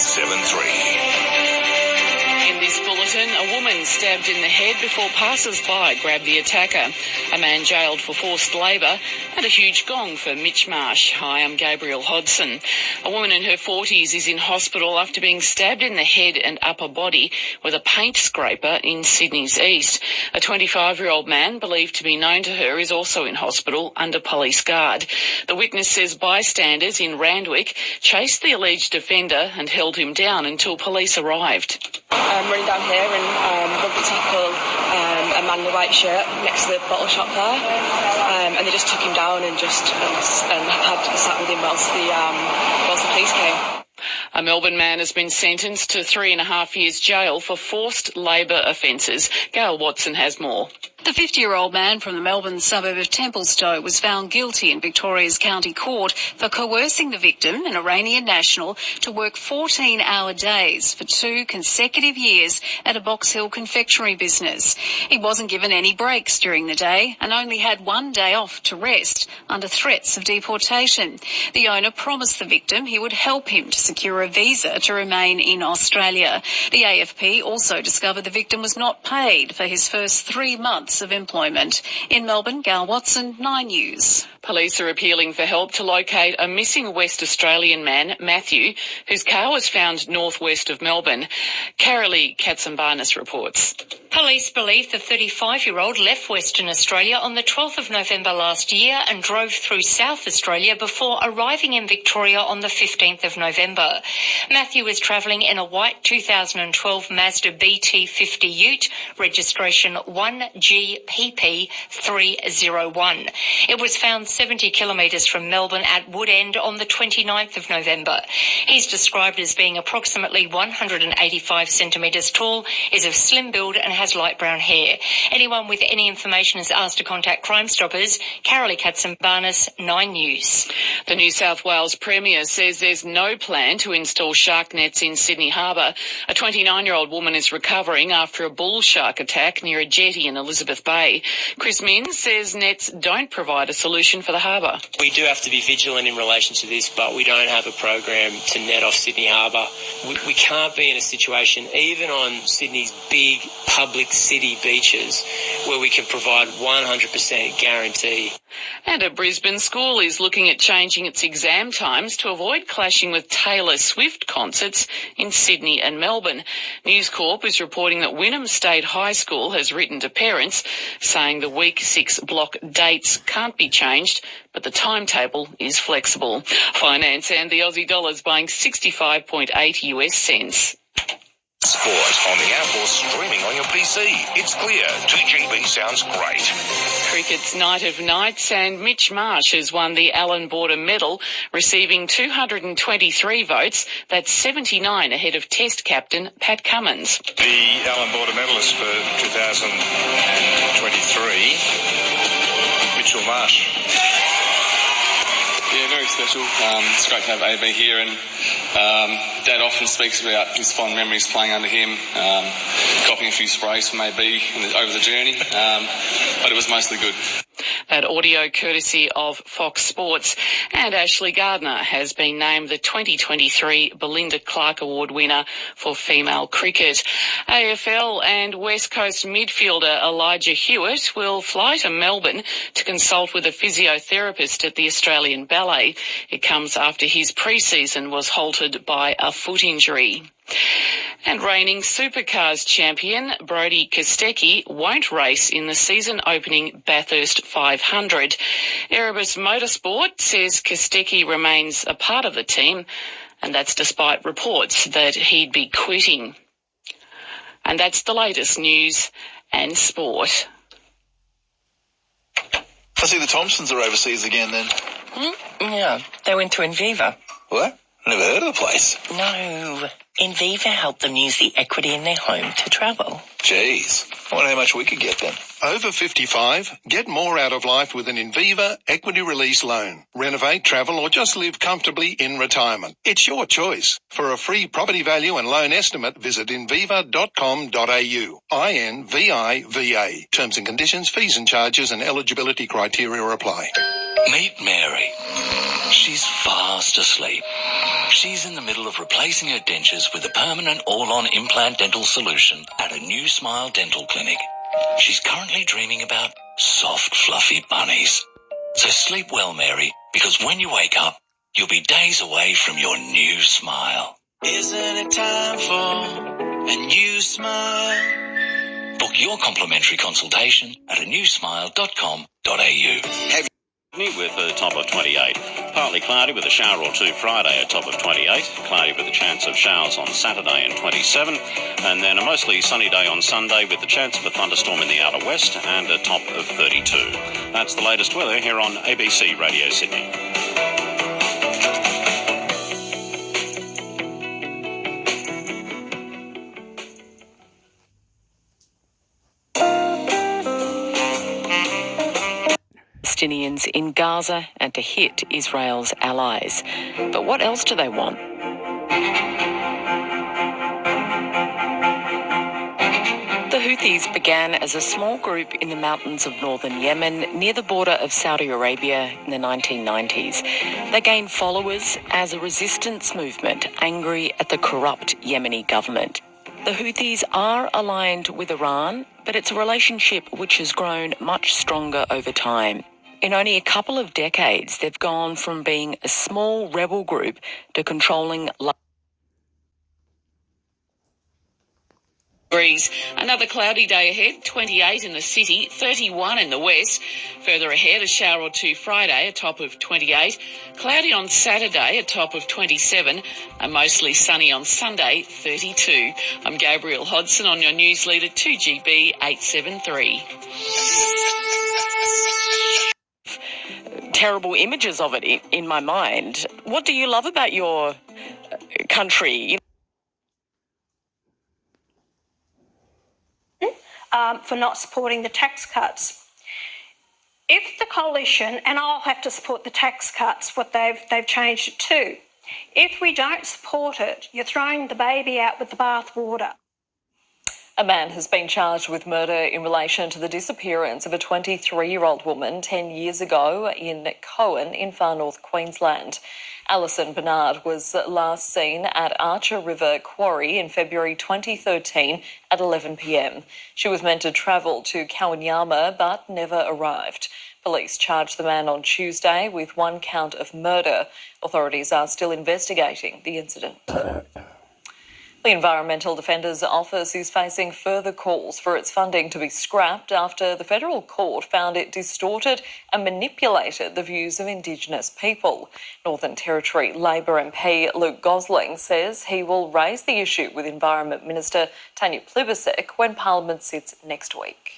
7-3. In this bulletin, a woman stabbed in the head before passers-by grabbed the attacker, a man jailed for forced labour, and a huge gong for Mitch Marsh. Hi, I'm Gabriel Hodson. A woman in her 40s is in hospital after being stabbed in the head and upper body with a paint scraper in Sydney's east. A 25-year-old man, believed to be known to her, is also in hospital under police guard. The witness says bystanders in Randwick chased the alleged offender and held him down until police arrived. Running down here and bumped tackle a man in a white shirt next to the bottle shop there, and they just took him down and had sat with him whilst the police came. A Melbourne man has been sentenced to 3.5 years jail for forced labour offences. Gail Watson has more. The 50-year-old man from the Melbourne suburb of Templestowe was found guilty in Victoria's County Court for coercing the victim, an Iranian national, to work 14-hour days for 2 consecutive years at a Box Hill confectionery business. He wasn't given any breaks during the day and only had 1 day off to rest under threats of deportation. The owner promised the victim he would help him to secure a visa to remain in Australia. The AFP also discovered the victim was not paid for his first 3 months of employment. In Melbourne, Gail Watson, 9 News. Police are appealing for help to locate a missing West Australian man, Matthew, whose car was found northwest of Melbourne. Carolee Katsambarnis reports. Police believe the 35-year-old left Western Australia on the 12th of November last year and drove through South Australia before arriving in Victoria on the 15th of November. Matthew was travelling in a white 2012 Mazda BT50 ute, registration 1GPP301. It was found 70 kilometres from Melbourne at Woodend on the 29th of November. He's described as being approximately 185 centimetres tall, is of slim build and has light brown hair. Anyone with any information is asked to contact Crime Stoppers. Carolee Katsambarnis, 9 News. The New South Wales Premier says there's no plan to install shark nets in Sydney Harbour. A 29-year-old woman is recovering after a bull shark attack near a jetty in Elizabeth Bay. Chris Minns says nets don't provide a solution for the harbour. We do have to be vigilant in relation to this, but we don't have a program to net off Sydney Harbour. We can't be in a situation, even on Sydney's big public city beaches, where we can provide 100% guarantee. And a Brisbane school is looking at changing its exam times to avoid clashing with Taylor Swift concerts in Sydney and Melbourne. News Corp is reporting that Wynnum State High School has written to parents saying the Week 6 block dates can't be changed, but the timetable is flexible. Finance and the Aussie dollar's buying 65.8 US cents. Sport on the app or streaming on your PC. It's clear. 2GB sounds great. Cricket's Night of Nights, and Mitch Marsh has won the Allan Border Medal, receiving 223 votes. That's 79 ahead of Test captain Pat Cummins. The Allan Border medalist for 2023, Mitchell Marsh. Yeah, very special. It's great to have AB here, and Dad often speaks about his fond memories playing under him, copying a few sprays maybe over the journey, but it was mostly good. That audio courtesy of Fox Sports. And Ashley Gardner has been named the 2023 Belinda Clark Award winner for female cricket. AFL and West Coast midfielder Elijah Hewitt will fly to Melbourne to consult with a physiotherapist at the Australian Ballet. It comes after his pre-season was halted by a foot injury. And reigning Supercars champion Brodie Kostecki won't race in the season-opening Bathurst 500. Erebus Motorsport says Kostecki remains a part of the team, and that's despite reports that he'd be quitting. And that's the latest news and sport. I see the Thompsons are overseas again then. Yeah, they went to Enviva. What? Never heard of the place. No, Enviva helped them use the equity in their home to travel. Jeez, I wonder how much we could get then. Over 55, get more out of life with an Enviva equity release loan. Renovate, travel or just live comfortably in retirement. It's your choice. For a free property value and loan estimate, visit inviva.com.au. INVIVA. Terms and conditions, fees and charges and eligibility criteria apply. Meet Mary. She's fast asleep. She's in the middle of replacing her dentures with a permanent all-on implant dental solution at a new Smile Dental Clinic. She's currently dreaming about soft, fluffy bunnies. So sleep well, Mary, because when you wake up, you'll be days away from your new smile. Isn't it time for a new smile? Book your complimentary consultation at anewsmile.com.au. With a top of 28. Partly cloudy with a shower or two Friday, a top of 28. Cloudy with a chance of showers on Saturday and 27. And then a mostly sunny day on Sunday with the chance of a thunderstorm in the outer west and a top of 32. That's the latest weather here on ABC Radio Sydney. Palestinians in Gaza and to hit Israel's allies. But what else do they want? The Houthis began as a small group in the mountains of northern Yemen near the border of Saudi Arabia in the 1990s. They gained followers as a resistance movement angry at the corrupt Yemeni government. The Houthis are aligned with Iran, but it's a relationship which has grown much stronger over time. In only a couple of decades, they've gone from being a small rebel group to controlling degrees. Another cloudy day ahead, 28 in the city, 31 in the west. Further ahead, a shower or two Friday, a top of 28. Cloudy on Saturday, a top of 27. And mostly sunny on Sunday, 32. I'm Gabrielle Hodson on your news leader 2GB 873. Terrible images of it in my mind. What do you love about your country? For not supporting the tax cuts. If the coalition, and I'll have to support the tax cuts, what they've changed it to, if we don't support it, you're throwing the baby out with the bathwater. A man has been charged with murder in relation to the disappearance of a 23-year-old woman 10 years ago in Cohen in far north Queensland. Alison Bernard was last seen at Archer River Quarry in February 2013 at 11 p.m. She was meant to travel to Kawanyama but never arrived. Police charged the man on Tuesday with one count of murder. Authorities are still investigating the incident. The Environmental Defenders Office is facing further calls for its funding to be scrapped after the federal court found it distorted and manipulated the views of Indigenous people. Northern Territory Labor MP Luke Gosling says he will raise the issue with Environment Minister Tanya Plibersek when Parliament sits next week.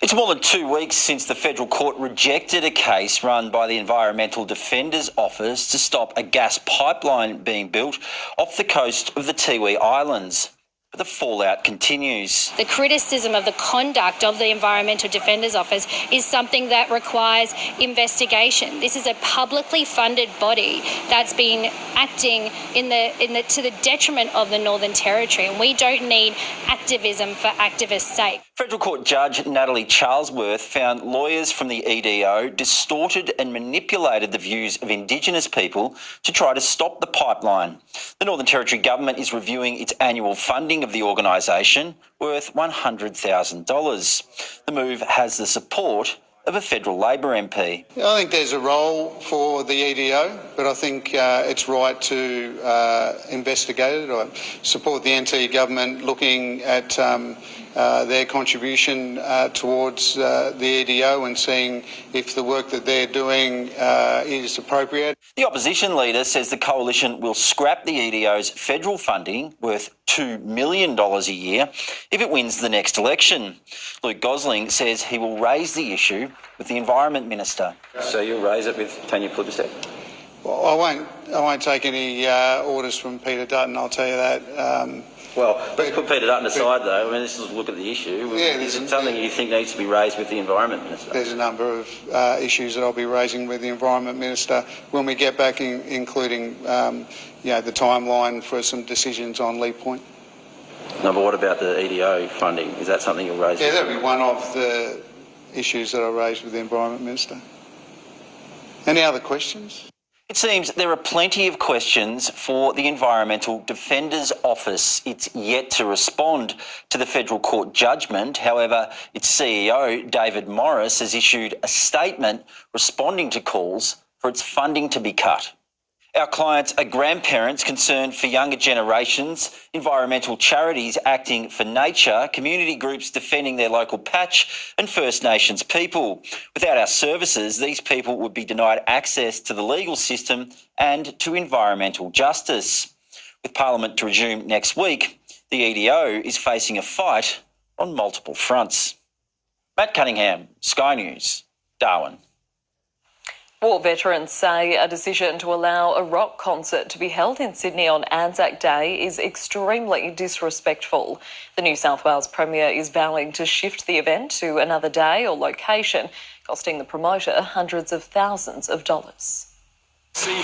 It's more than 2 weeks since the federal court rejected a case run by the Environmental Defenders Office to stop a gas pipeline being built off the coast of the Tiwi Islands. But the fallout continues. The criticism of the conduct of the Environmental Defenders Office is something that requires investigation. This is a publicly funded body that's been acting to the detriment of the Northern Territory, and we don't need activism for activists' sake. Federal Court Judge Natalie Charlesworth found lawyers from the EDO distorted and manipulated the views of Indigenous people to try to stop the pipeline. The Northern Territory Government is reviewing its annual funding of the organisation, worth $100,000. The move has the support of a federal Labor MP. I think there's a role for the EDO, but I think it's right to investigate it. I support the NT government looking at their contribution towards the EDO and seeing if the work that they're doing is appropriate. The opposition leader says the coalition will scrap the EDO's federal funding, worth $2 million a year, if it wins the next election. Luke Gosling says he will raise the issue with the Environment Minister. So you'll raise it with Tanya Plibersek? Well, I won't take any orders from Peter Dutton, I'll tell you that. Let's put Peter Dutton aside, though. I mean, let's just look at the issue. Is it something you think needs to be raised with the Environment Minister? There's a number of issues that I'll be raising with the Environment Minister when we get back, including the timeline for some decisions on Lee Point. No, but what about the EDO funding? Is that something you'll raise? Yeah, that'll be one of the issues that I'll raise with the Environment Minister. Any other questions? It seems there are plenty of questions for the Environmental Defender's Office. It's yet to respond to the federal court judgment. However, its CEO, David Morris, has issued a statement responding to calls for its funding to be cut. Our clients are grandparents concerned for younger generations, environmental charities acting for nature, community groups defending their local patch and First Nations people. Without our services, these people would be denied access to the legal system and to environmental justice. With Parliament to resume next week, the EDO is facing a fight on multiple fronts. Matt Cunningham, Sky News, Darwin. War veterans say a decision to allow a rock concert to be held in Sydney on Anzac Day is extremely disrespectful. The New South Wales Premier is vowing to shift the event to another day or location, costing the promoter hundreds of thousands of dollars.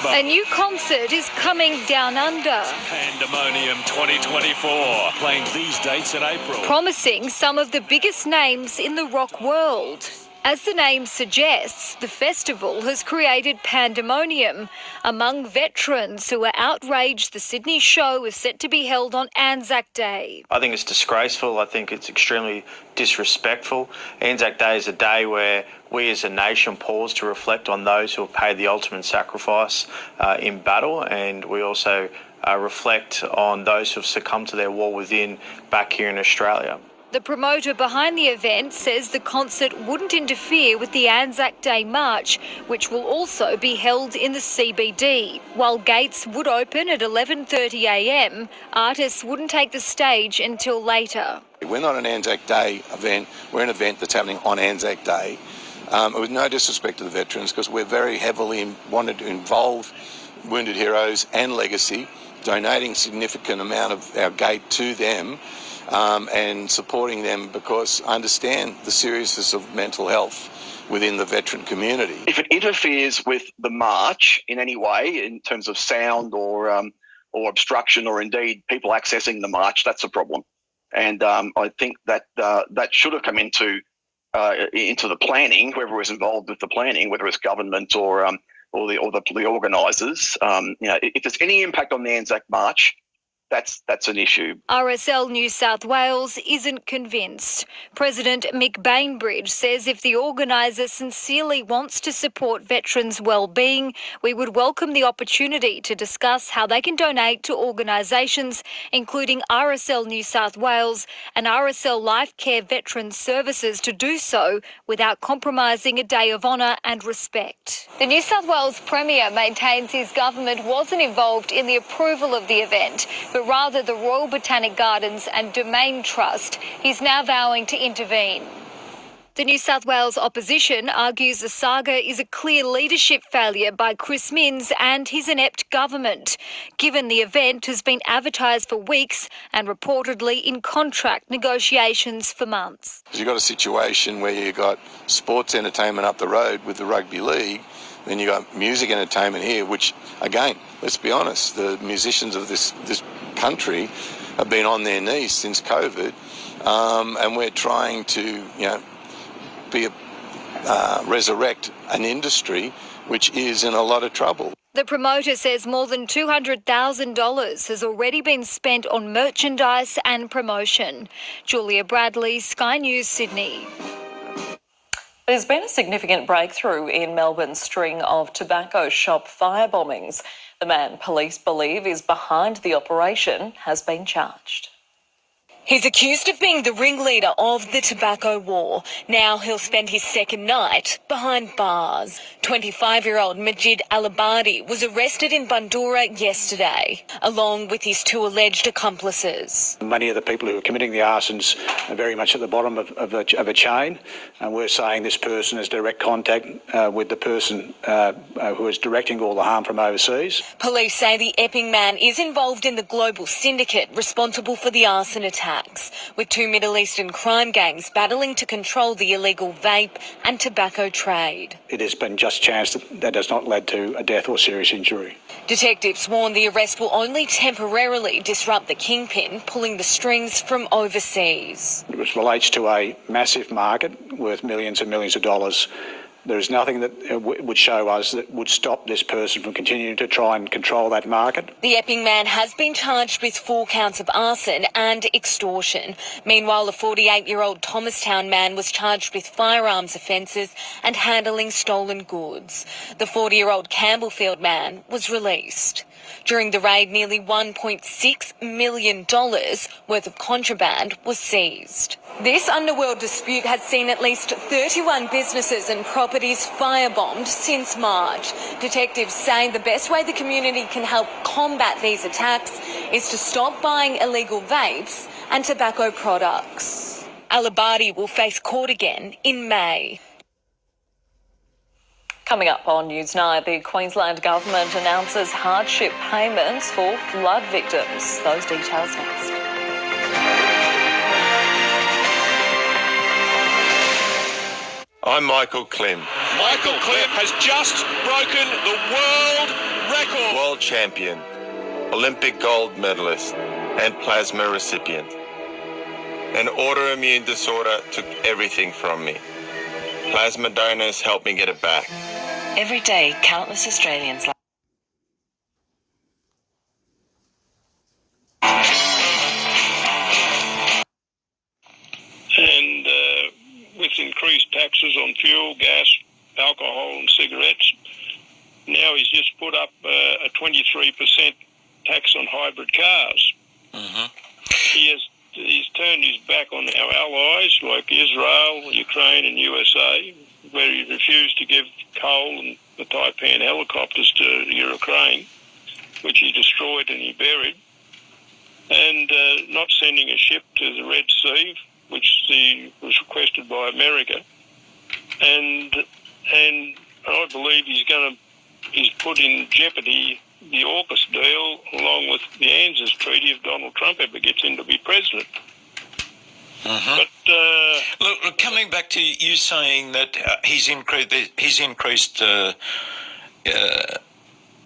A new concert is coming down under. Pandemonium 2024, playing these dates in April. Promising some of the biggest names in the rock world. As the name suggests, the festival has created pandemonium among veterans who are outraged the Sydney show is set to be held on Anzac Day. I think it's disgraceful. I think it's extremely disrespectful. Anzac Day is a day where we as a nation pause to reflect on those who have paid the ultimate sacrifice in battle, and we also reflect on those who have succumbed to their war within back here in Australia. The promoter behind the event says the concert wouldn't interfere with the Anzac Day March, which will also be held in the CBD. While gates would open at 11:30am, artists wouldn't take the stage until later. We're not an Anzac Day event, we're an event that's happening on Anzac Day. With no disrespect to the veterans, because we're very heavily wanted to involve wounded heroes and legacy, donating significant amount of our gate to them. And supporting them because I understand the seriousness of mental health within the veteran community. If it interferes with the march in any way, in terms of sound or obstruction, or indeed people accessing the march, that's a problem. And I think that that should have come into the planning, whoever was involved with the planning, whether it's government or the organisers. If there's any impact on the Anzac March, that's an issue. RSL New South Wales isn't convinced. President Mick Bainbridge says if the organiser sincerely wants to support veterans' well-being, we would welcome the opportunity to discuss how they can donate to organisations including RSL New South Wales and RSL Life Care Veterans Services to do so without compromising a day of honour and respect. The New South Wales Premier maintains his government wasn't involved in the approval of the event, but rather the Royal Botanic Gardens and Domain Trust. He's now vowing to intervene. The New South Wales opposition argues the saga is a clear leadership failure by Chris Minns and his inept government, given the event has been advertised for weeks and reportedly in contract negotiations for months. You've got a situation where you've got sports entertainment up the road with the rugby league, then you've got music entertainment here, which, again, let's be honest, the musicians of this country have been on their knees since COVID, and we're trying to, resurrect an industry which is in a lot of trouble. The promoter says more than $200,000 has already been spent on merchandise and promotion. Julia Bradley, Sky News, Sydney. There's been a significant breakthrough in Melbourne's string of tobacco shop fire bombings. The man police believe is behind the operation has been charged. He's accused of being the ringleader of the tobacco war. Now he'll spend his second night behind bars. 25-year-old Majid Alabadi was arrested in Bundoora yesterday, along with his two alleged accomplices. Many of the people who are committing the arsons are very much at the bottom of a chain, and we're saying this person has direct contact with the person who is directing all the harm from overseas. Police say the Epping man is involved in the global syndicate responsible for the arson attack, with two Middle Eastern crime gangs battling to control the illegal vape and tobacco trade. It has been just chance that has not led to a death or serious injury. Detectives warn the arrest will only temporarily disrupt the kingpin, pulling the strings from overseas. It relates to a massive market worth millions and millions of dollars There is nothing that would show us that would stop this person from continuing to try and control that market. The Epping man has been charged with 4 counts of arson and extortion. Meanwhile, a 48-year-old Thomastown man was charged with firearms offences and handling stolen goods. The 40-year-old Campbellfield man was released. During the raid, nearly $1.6 million worth of contraband was seized. This underworld dispute has seen at least 31 businesses and properties firebombed since March. Detectives say the best way the community can help combat these attacks is to stop buying illegal vapes and tobacco products. Alabadi will face court again in May. Coming up on Newsnight, the Queensland Government announces hardship payments for flood victims. Those details next. I'm Michael Klim. Michael Klim has just broken the world record. World champion, Olympic gold medalist, and plasma recipient. An autoimmune disorder took everything from me. Plasma donors helped me get it back. Every day, countless Australians and with increased taxes on fuel, gas, alcohol and cigarettes, now he's just put up a 23% tax on hybrid cars. He's turned his back on our allies like Israel, Ukraine and USA, where he refused to give coal and the Taipan helicopters to Ukraine, which he destroyed and he buried, and not sending a ship to the Red Sea, which was requested by America, and I believe he's put in jeopardy the AUKUS deal along with the ANZUS treaty if Donald Trump ever gets in to be president. But look, coming back to you saying that he's increased.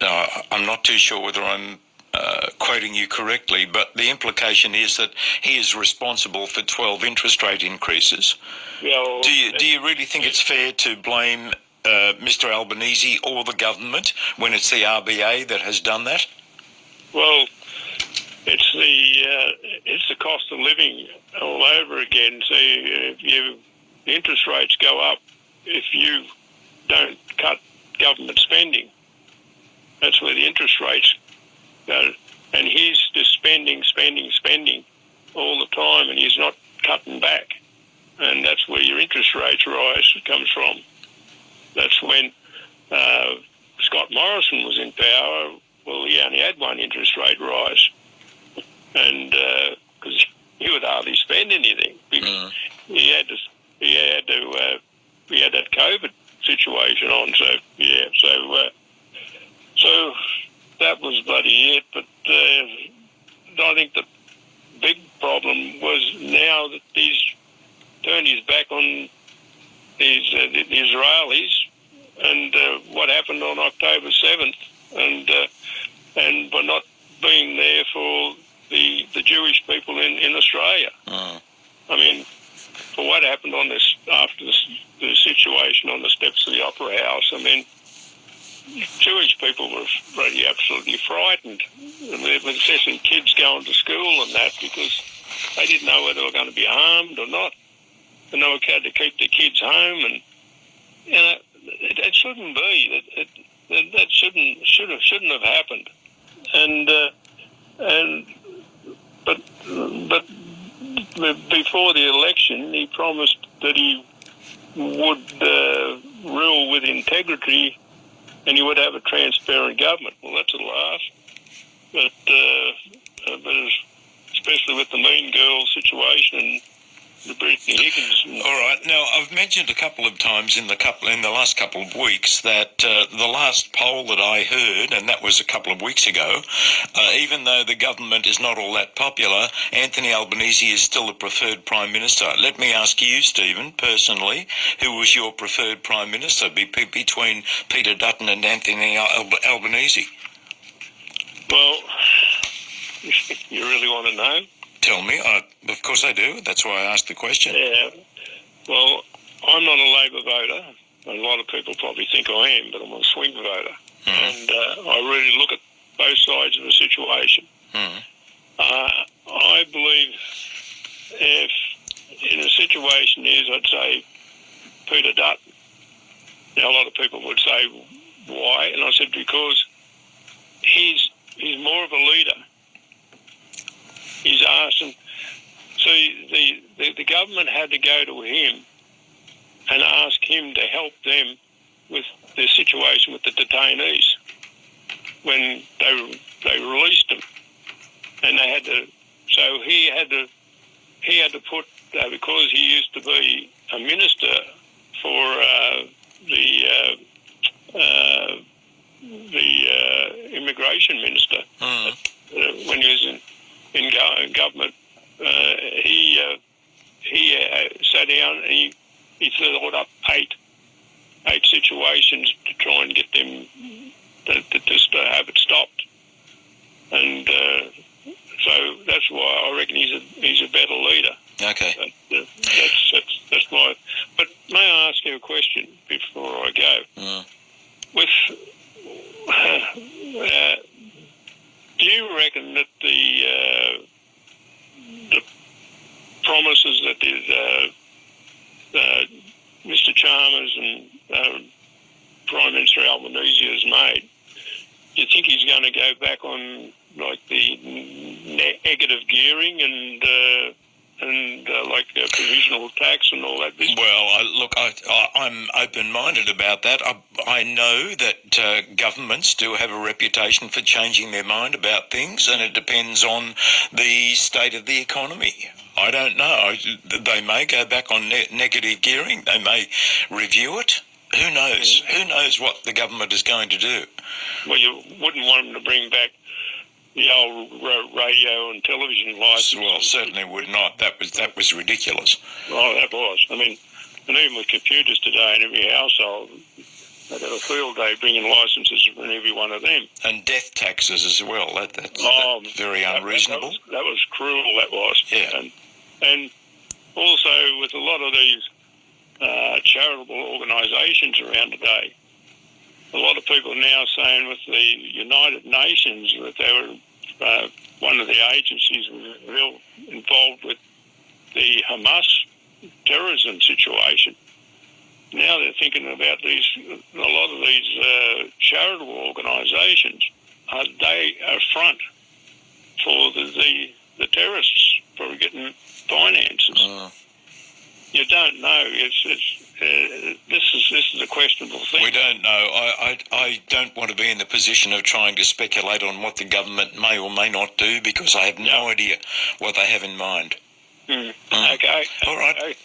I'm not too sure whether I'm quoting you correctly, but the implication is that he is responsible for 12 interest rate increases. Well, do you really think it's fair to blame Mr. Albanese or the government when it's the RBA that has done that? Well, it's the cost of living all over again. So if the interest rates go up if you don't cut government spending. That's where the interest rates go. And he's just spending all the time, and he's not cutting back. And that's where your interest rates rise comes from. That's when Scott Morrison was in power. Well, he only had one interest rate rise, and because he would hardly spend anything, because he had that COVID situation on. So yeah, so that was bloody it. But I think the big problem was now that he's turned his back on the Israelis, and what happened on October 7th, and by not being there for the Jewish people in Australia. I mean, for what happened on this after the situation on the steps of the Opera House, I mean, Jewish people were really absolutely frightened. And there were some kids going to school and that because they didn't know whether they were going to be harmed or not, and they were had to keep their kids home. And you know, it shouldn't be. That shouldn't have happened. But before the election, he promised that he would rule with integrity, and he would have a transparent government. Well, that's a laugh. But especially with the Mean Girls situation and the Brittany Higgins. All right. Now, I've mentioned a couple of times in the last couple of weeks that the last poll that I heard, and that was a couple of weeks ago, even though the government is not all that popular, Anthony Albanese is still the preferred Prime Minister. Let me ask you, Stephen, personally, who was your preferred Prime Minister between Peter Dutton and Anthony Albanese? Well, you really want to know? Tell me. Of course I do. That's why I asked the question. Yeah. Well, I'm not a Labor voter, a lot of people probably think I am, but I'm a swing voter. And I really look at both sides of the situation. I believe if in a situation I'd say Peter Dutton. Now, a lot of people would say, why? And I said, because he's more of a leader. He's asking. See, the government had to go to him and ask him to help them with the situation with the detainees when they released them, and they had to. So he had to put because he used to be a minister for the immigration minister when he was in government. He sat down and he thought up eight situations to try and get them to have it stopped, and so that's why I reckon he's a better leader. Okay. That's my. But may I ask you a question before I go? With do you reckon that the promises that Mr. Chalmers and Prime Minister Albanese has made, do you think he's going to go back on like the negative gearing and like provisional tax and all that business? Well, I'm open-minded about that. I know that governments do have a reputation for changing their mind about things, and it depends on the state of the economy. I don't know. They may go back on negative gearing. They may review it. Who knows? Who knows what the government is going to do? Well, you wouldn't want them to bring back the old radio and television license. Well, certainly would not. That was ridiculous. Oh, that was. I mean, and even with computers today in every household, they've got a field day bringing licences in every one of them. And death taxes as well. That's very unreasonable. That was cruel, that was. Yeah. And also with a lot of these charitable organisations around today, a lot of people are now saying with the United Nations that they were one of the agencies was involved with the Hamas terrorism situation. Now they're thinking about a lot of these charitable organisations. They are front for the terrorists for getting finances. You don't know. This is a questionable thing. We don't know. I don't want to be in the position of trying to speculate on what the government may or may not do because I have no idea what they have in mind. Okay. All right.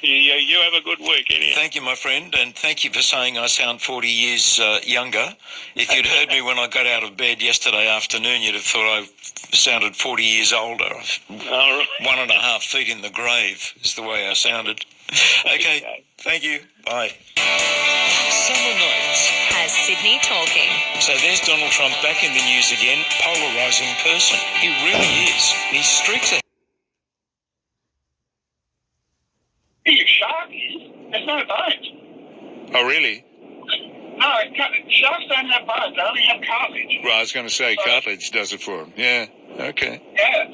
You have a good week, anyhow. Thank you, my friend, and thank you for saying I sound 40 years younger. If you'd heard me when I got out of bed yesterday afternoon, you'd have thought I sounded 40 years older. 1.5 feet in the grave is the way I sounded. Okay, thank you. Bye. Summer nights has Sydney talking. So there's Donald Trump back in the news again, polarising person. He really is. He streaks ahead. Your shark is. There's no bones. Oh, really? No, sharks don't have bones. They only have cartilage. Well, I was going to say cartilage does it for them. Yeah. Okay. Yeah,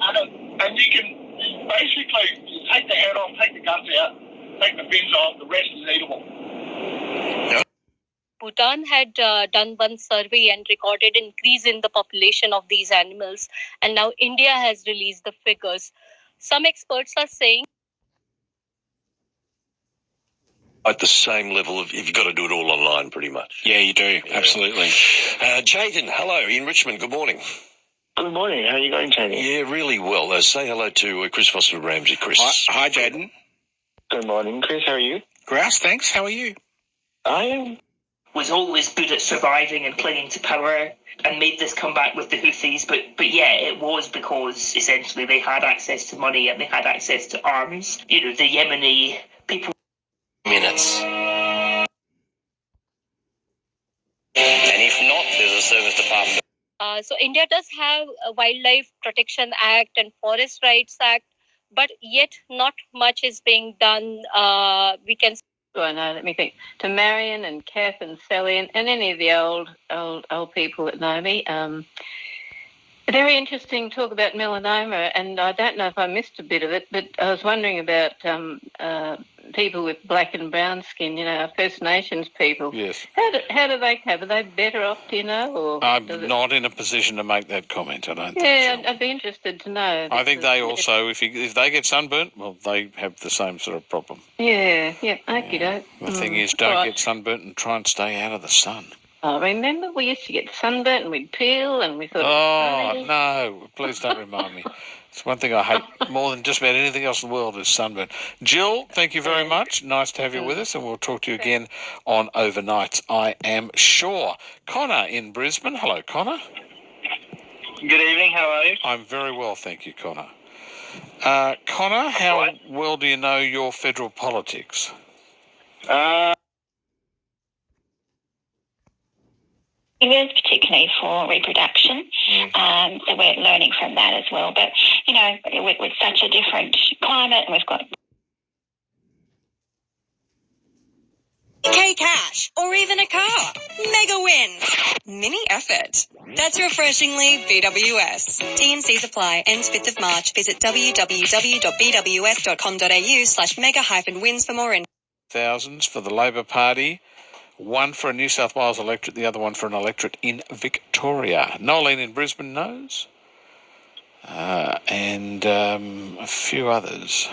and you can basically you take the head off, take the guts out, take the fins off. The rest is eatable. Bhutan had done one survey and recorded increase in the population of these animals, and now India has released the figures. Some experts are saying at the same level of you've got to do it all online pretty much. Yeah, you do. Yeah. Absolutely. Jayden, hello in Richmond. Good morning. Good morning. How are you going, Jayden? Yeah, really well. Say hello to Chris Foster Ramsey. Chris. Hi, Jayden. Good morning, Chris. How are you? Grouse, thanks. How are you? I am. Was always good at surviving and clinging to power and made this comeback with the Houthis. But yeah, it was because essentially they had access to money and they had access to arms. You know, the Yemeni people. Minutes. And if not, there's a service department. So India does have a Wildlife Protection Act and Forest Rights Act, but yet not much is being done. We can. do I know? Let me think. To Marion and Kath and Sally and any of the old people that know me. Very interesting talk about melanoma, and I don't know if I missed a bit of it, but I was wondering about people with black and brown skin, our First Nations people. Yes. How do they cope? Are they better off, do you know? Or I'm not in a position to make that comment, I don't think. Yeah, I'd be interested to know. I think they also, if they get sunburnt, well, they have the same sort of problem. Yeah, okie doke. The thing is, don't get sunburnt and try and stay out of the sun. Oh, remember we used to get sunburnt and we'd peel and we thought... Oh, no, please don't remind me. It's one thing I hate more than just about anything else in the world is sunburn. Jill, thank you very much. Nice to have you with us, and we'll talk to you again on Overnights, I am sure. Connor in Brisbane. Hello, Connor. Good evening, how are you? I'm very well, thank you, Connor. Connor, how well do you know your federal politics? Figures, particularly for reproduction. So we're learning from that as well. But, with such a different climate, and we've got... K Cash, or even a car. Mega wins. Mini effort. That's refreshingly BWS. T&Cs apply. Ends 5th of March. Visit www.bws.com.au/mega-wins for more info. Thousands for the Labor Party. One for a New South Wales electorate, the other one for an electorate in Victoria. Nolene in Brisbane knows. And a few others.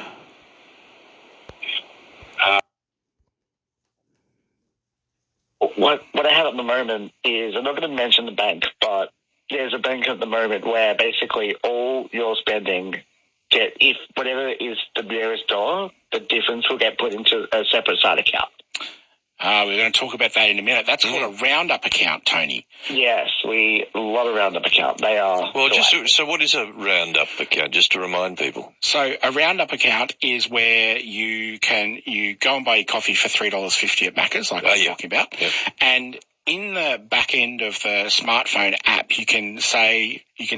What I have at the moment is, I'm not going to mention the bank, but there's a bank at the moment where basically all your spending if whatever is the nearest dollar, the difference will get put into a separate side account. We're going to talk about that in a minute. That's called a roundup account, Tony. Yes, we love a roundup account. They are... Well, so what is a roundup account, just to remind people? So a roundup account is where you go and buy your coffee for $3.50 at Macca's, like I was talking about, and in the back end of the smartphone app, you can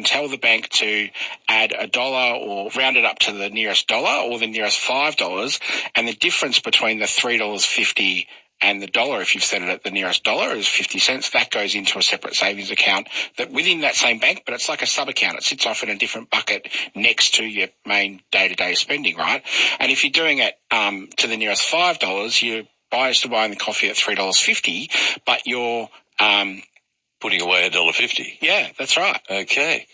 tell the bank to add $1 or round it up to the nearest dollar or the nearest $5, and the difference between the $3.50 and the dollar, if you've set it at the nearest dollar, is 50 cents. That goes into a separate savings account that within that same bank, but it's like a sub-account. It sits off in a different bucket next to your main day-to-day spending, right? And if you're doing it to the nearest $5, your buyer's still buying the coffee at $3.50, but you're putting away $1.50. Yeah, that's right. Okay.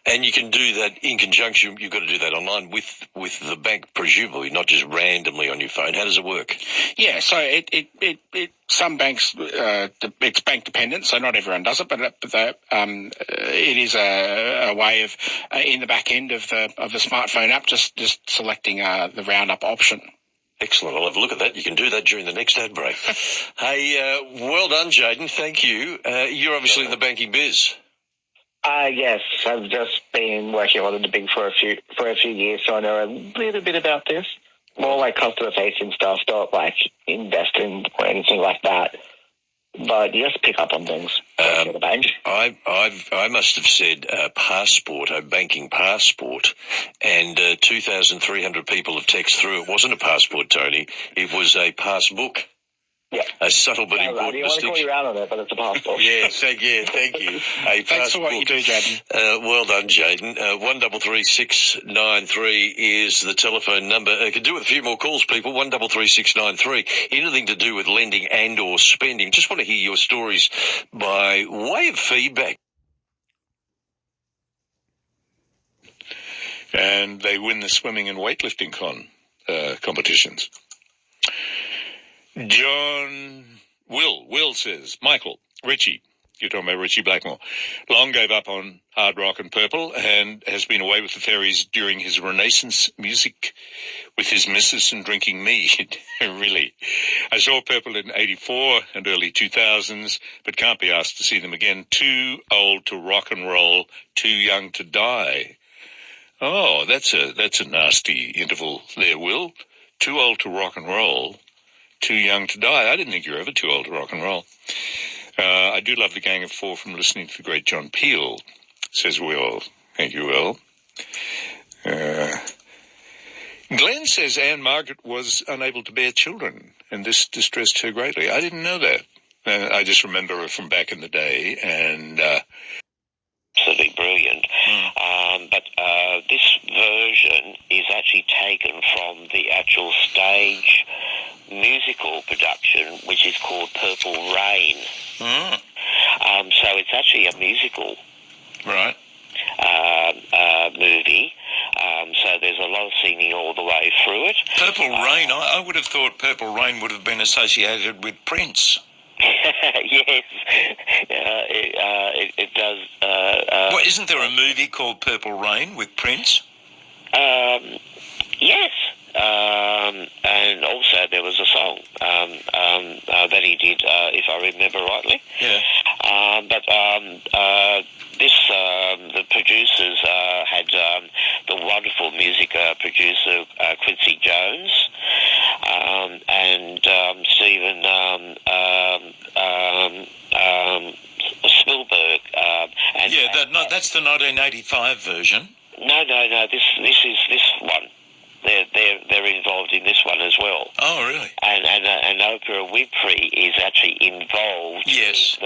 And you can do that in conjunction, you've got to do that online with the bank, presumably, not just randomly on your phone. How does it work? Yeah, so it some banks, it's bank dependent, so not everyone does it, but it is a way of, in the back end of the smartphone app, just selecting the roundup option. Excellent. I'll have a look at that. You can do that during the next ad break. Hey, well done, Jaden. Thank you. You're obviously in the banking biz. Yes, I've just been working on the big for a few years, so I know a little bit about this. More like customer-facing stuff, not like investing or anything like that. But you have to pick up on things. The bank. I must have said passport, a banking passport, and 2,300 people have texted through. It wasn't a passport, Tony. It was a passbook. Yeah. A subtle but important distinction. I want to call you out on it, but it's a passport. Thank you. Thanks for what you do, Jaden. Well done, Jaden. 133693 is the telephone number. I could do with a few more calls, people. 133693. Anything to do with lending and or spending. Just want to hear your stories by way of feedback. And they win the swimming and weightlifting competitions. Will says, Michael, Richie, you're talking about Richie Blackmore, long gave up on hard rock and purple and has been away with the fairies during his Renaissance music with his missus and drinking mead. Really. I saw Purple in 84 and early 2000s, but can't be asked to see them again. Too old to rock and roll, too young to die. Oh, that's a nasty interval there, Will. Too old to rock and roll, too young to die. I didn't think you were ever too old to rock and roll. I do love the Gang of Four from listening to the great John Peel, says Will. Thank you, Will. Glenn says Anne Margaret was unable to bear children, and this distressed her greatly. I didn't know that. I just remember her from back in the day, and absolutely brilliant. But this version is actually taken from the actual stage musical production, which is called Purple Rain. So it's actually a musical, right? Movie. So there's a lot of singing all the way through it. Purple Rain. I would have thought Purple Rain would have been associated with Prince. Yes, it does. Well, isn't there a movie called Purple Rain with Prince? Yes. And also there was a song that he did, if I remember rightly. Yeah. But the producers had the wonderful music producer Quincy Jones and Stephen Spielberg. And that's the 1985 version. No. This is this one. They're involved in this one as well. Oh, really? And Oprah Winfrey is actually involved. Yes.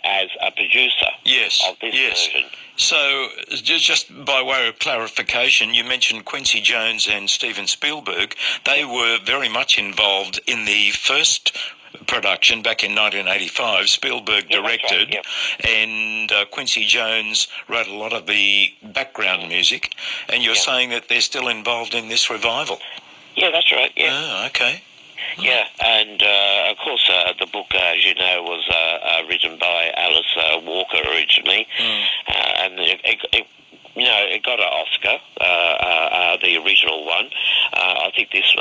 As a producer. Yes. Of this version. So, just by way of clarification, you mentioned Quincy Jones and Steven Spielberg. They were very much involved in the first production back in 1985. Spielberg directed, right, and Quincy Jones wrote a lot of the background music, and you're saying that they're still involved in this revival. Yeah, that's right, yeah. Oh, okay. Yeah, and of course the book, as you know, was written by Alice Walker originally, and it got an Oscar, the original one. I think this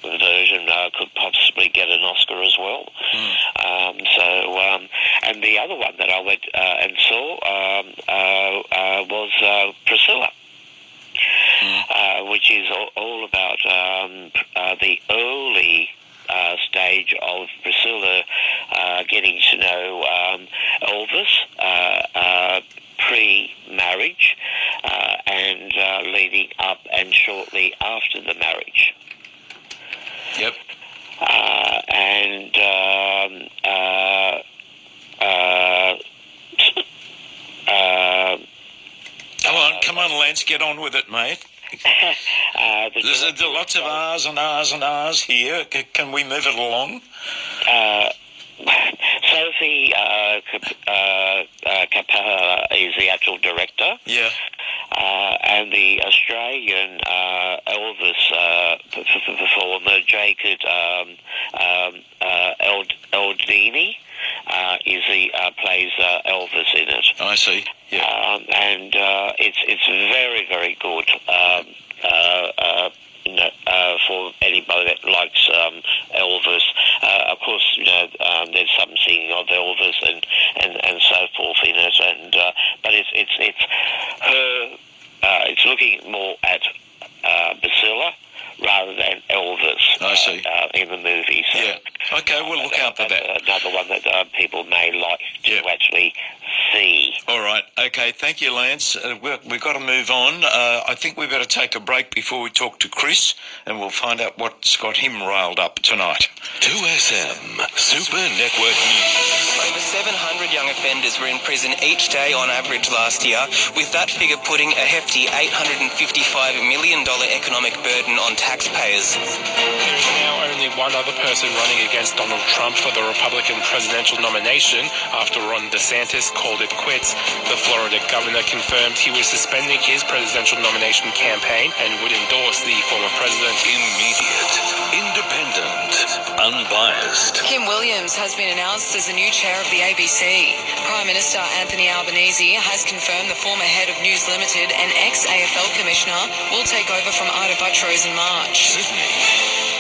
version could possibly get an Oscar as well. And the other one that I went and saw was Priscilla. Which is all about the early stage of Priscilla getting to know Elvis pre-marriage and leading up and shortly after the marriage. Yep. Come on, Lance, get on with it, mate. There's lots of R's and R's and R's here. Can we move it along? Sophie Capella is the actual director. Yeah. And the Australian Elvis performer, Jacob Eldini, plays Elvis in it. I see. Yeah. And it's very, very good. For anybody that likes Elvis, of course, there's some singing of Elvis and so forth in it, and but it's her. It's looking more at Priscilla rather than Elvis. I see. In the movie. So, yeah. Okay, we'll look out for that. Another one that people may like to actually see. All right. Okay. Thank you, Lance. We've got to move on. I think we better take a break before we talk to Chris, and we'll find out what's got him riled up tonight. 2SM Super Network News. Over 700 young offenders were in prison each day on average last year, with that figure putting a hefty $855 million economic burden on taxpayers. There is now only one other person running against Donald Trump for the Republican presidential nomination after Ron DeSantis called it quits. The Florida governor confirmed he was suspending his presidential nomination campaign and would endorse the former president. Immediate, independent, unbiased. Kim Williams has been announced as the new chair of the ABC. Prime Minister Anthony Albanese has confirmed the former head of News Limited and ex-AFL commissioner will take over from Ida Buttrose in March. Sydney,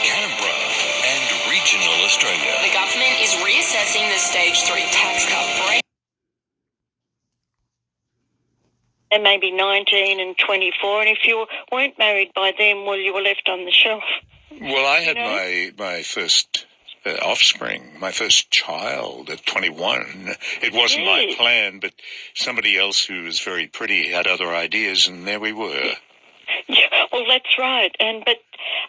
Canberra, and regional Australia. The government is reassessing the Stage 3 tax cut break. They may be 19 and 24, and if you weren't married by then, well, you were left on the shelf. Well, I had my first offspring, my first child at 21. It wasn't my plan, but somebody else who was very pretty had other ideas, and there we were. Yeah, well, that's right. But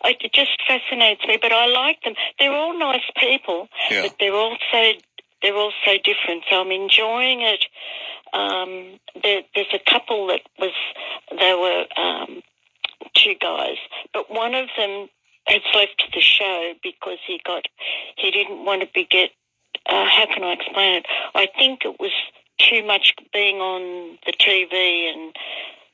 it just fascinates me. But I like them. They're all nice people, but they're all so different. So I'm enjoying it. There's a couple they were two guys, but one of them has left the show because he didn't want to how can I explain it? I think it was too much being on the TV and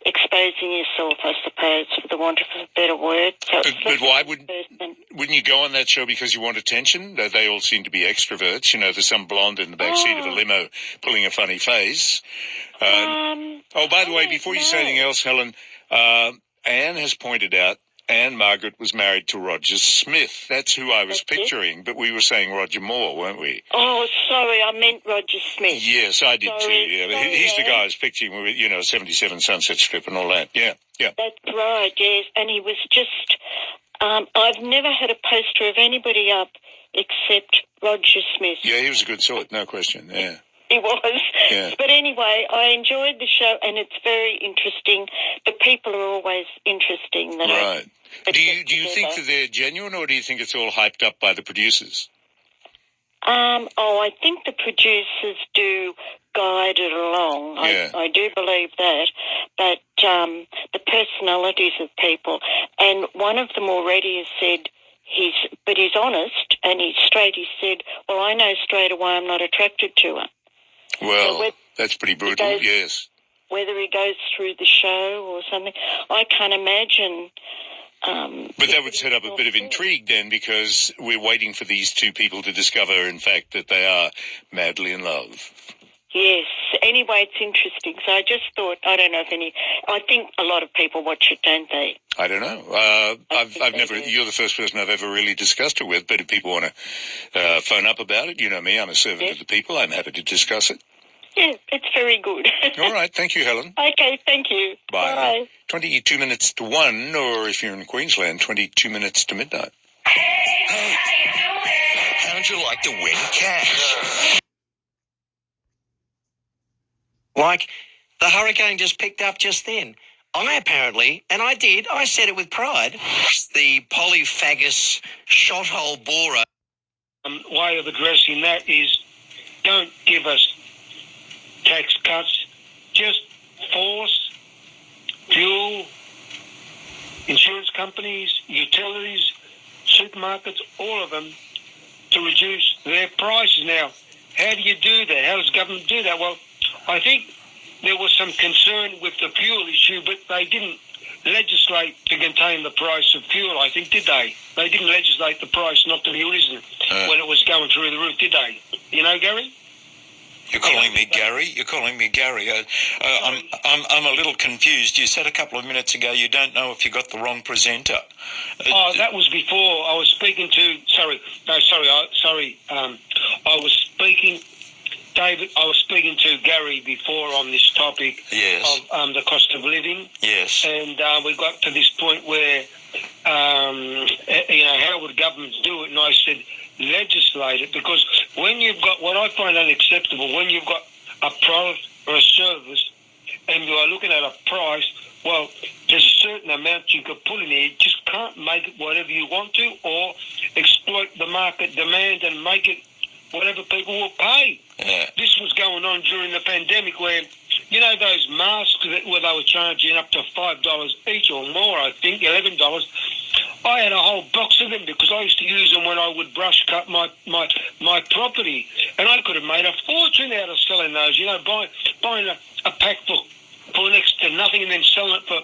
exposing yourself, I suppose, for the want of a better word. So but why wouldn't you go on that show because you want attention? They all seem to be extroverts. You know, there's some blonde in the back seat of a limo pulling a funny face. By the way, before you say anything else, Helen, Anne has pointed out Anne Margaret was married to Roger Smith. That's who I was picturing, but we were saying Roger Moore, weren't we? Oh, sorry, I meant Roger Smith. Yes, I did too. Yeah, sorry, he's the guy I was picturing with, 77 Sunset Strip and all that. Yeah. That's right, yes. And he was just, I've never had a poster of anybody up except Roger Smith. Yeah, he was a good sort, no question, yeah. He was. Yeah. But anyway, I enjoyed the show, and it's very interesting. The people are always interesting. Right. Do you think that they're genuine, or do you think it's all hyped up by the producers? I think the producers do guide it along. Yeah. I do believe that. But the personalities of people, and one of them already has said, he's honest and he's straight. He said, well, I know straight away I'm not attracted to her. Well, so that's pretty brutal, yes. Whether he goes through the show or something, I can't imagine. But that would set up a bit of intrigue then, because we're waiting for these two people to discover, in fact, that they are madly in love. Yes. Anyway, it's interesting. So I just thought, I don't know if I think a lot of people watch it, don't they? I don't know. I've never. You're the first person I've ever really discussed it with. But if people want to phone up about it, you know me. I'm a servant of the people. I'm happy to discuss it. Yeah, it's very good. All right. Thank you, Helen. Okay. Thank you. Bye. 22 minutes to 1, or if you're in Queensland, 22 minutes to midnight. Hey, how'd you like to win cash? Like, the hurricane just picked up just then. I apparently, and I said it with pride, the polyphagus shot-hole borer. Way of addressing that is, don't give us tax cuts, just force fuel, insurance companies, utilities, supermarkets, all of them, to reduce their prices. Now, how do you do that? How does government do that? Well, I think there was some concern with the fuel issue, but they didn't legislate to contain the price of fuel, I think, did they? They didn't legislate the price not to be risen when it was going through the roof, did they? You know, Gary? You're calling me Gary? You're calling me Gary. I'm a little confused. You said a couple of minutes ago you don't know if you got the wrong presenter. That was before I was speaking to... I was speaking... David, I was speaking to Gary before on this topic of the cost of living. Yes. And we got to this point where, how would governments do it? And I said, legislate it, because when you've got, what I find unacceptable, when you've got a product or a service and you are looking at a price, well, there's a certain amount you could put in there. You just can't make it whatever you want to, or exploit the market demand and make it whatever people will pay. Yeah. This was going on during the pandemic where, you know, those masks where they were charging up to $5 each or more, I think, $11. I had a whole box of them because I used to use them when I would brush cut my property. And I could have made a fortune out of selling those, you know, buying a pack for next to nothing and then selling it for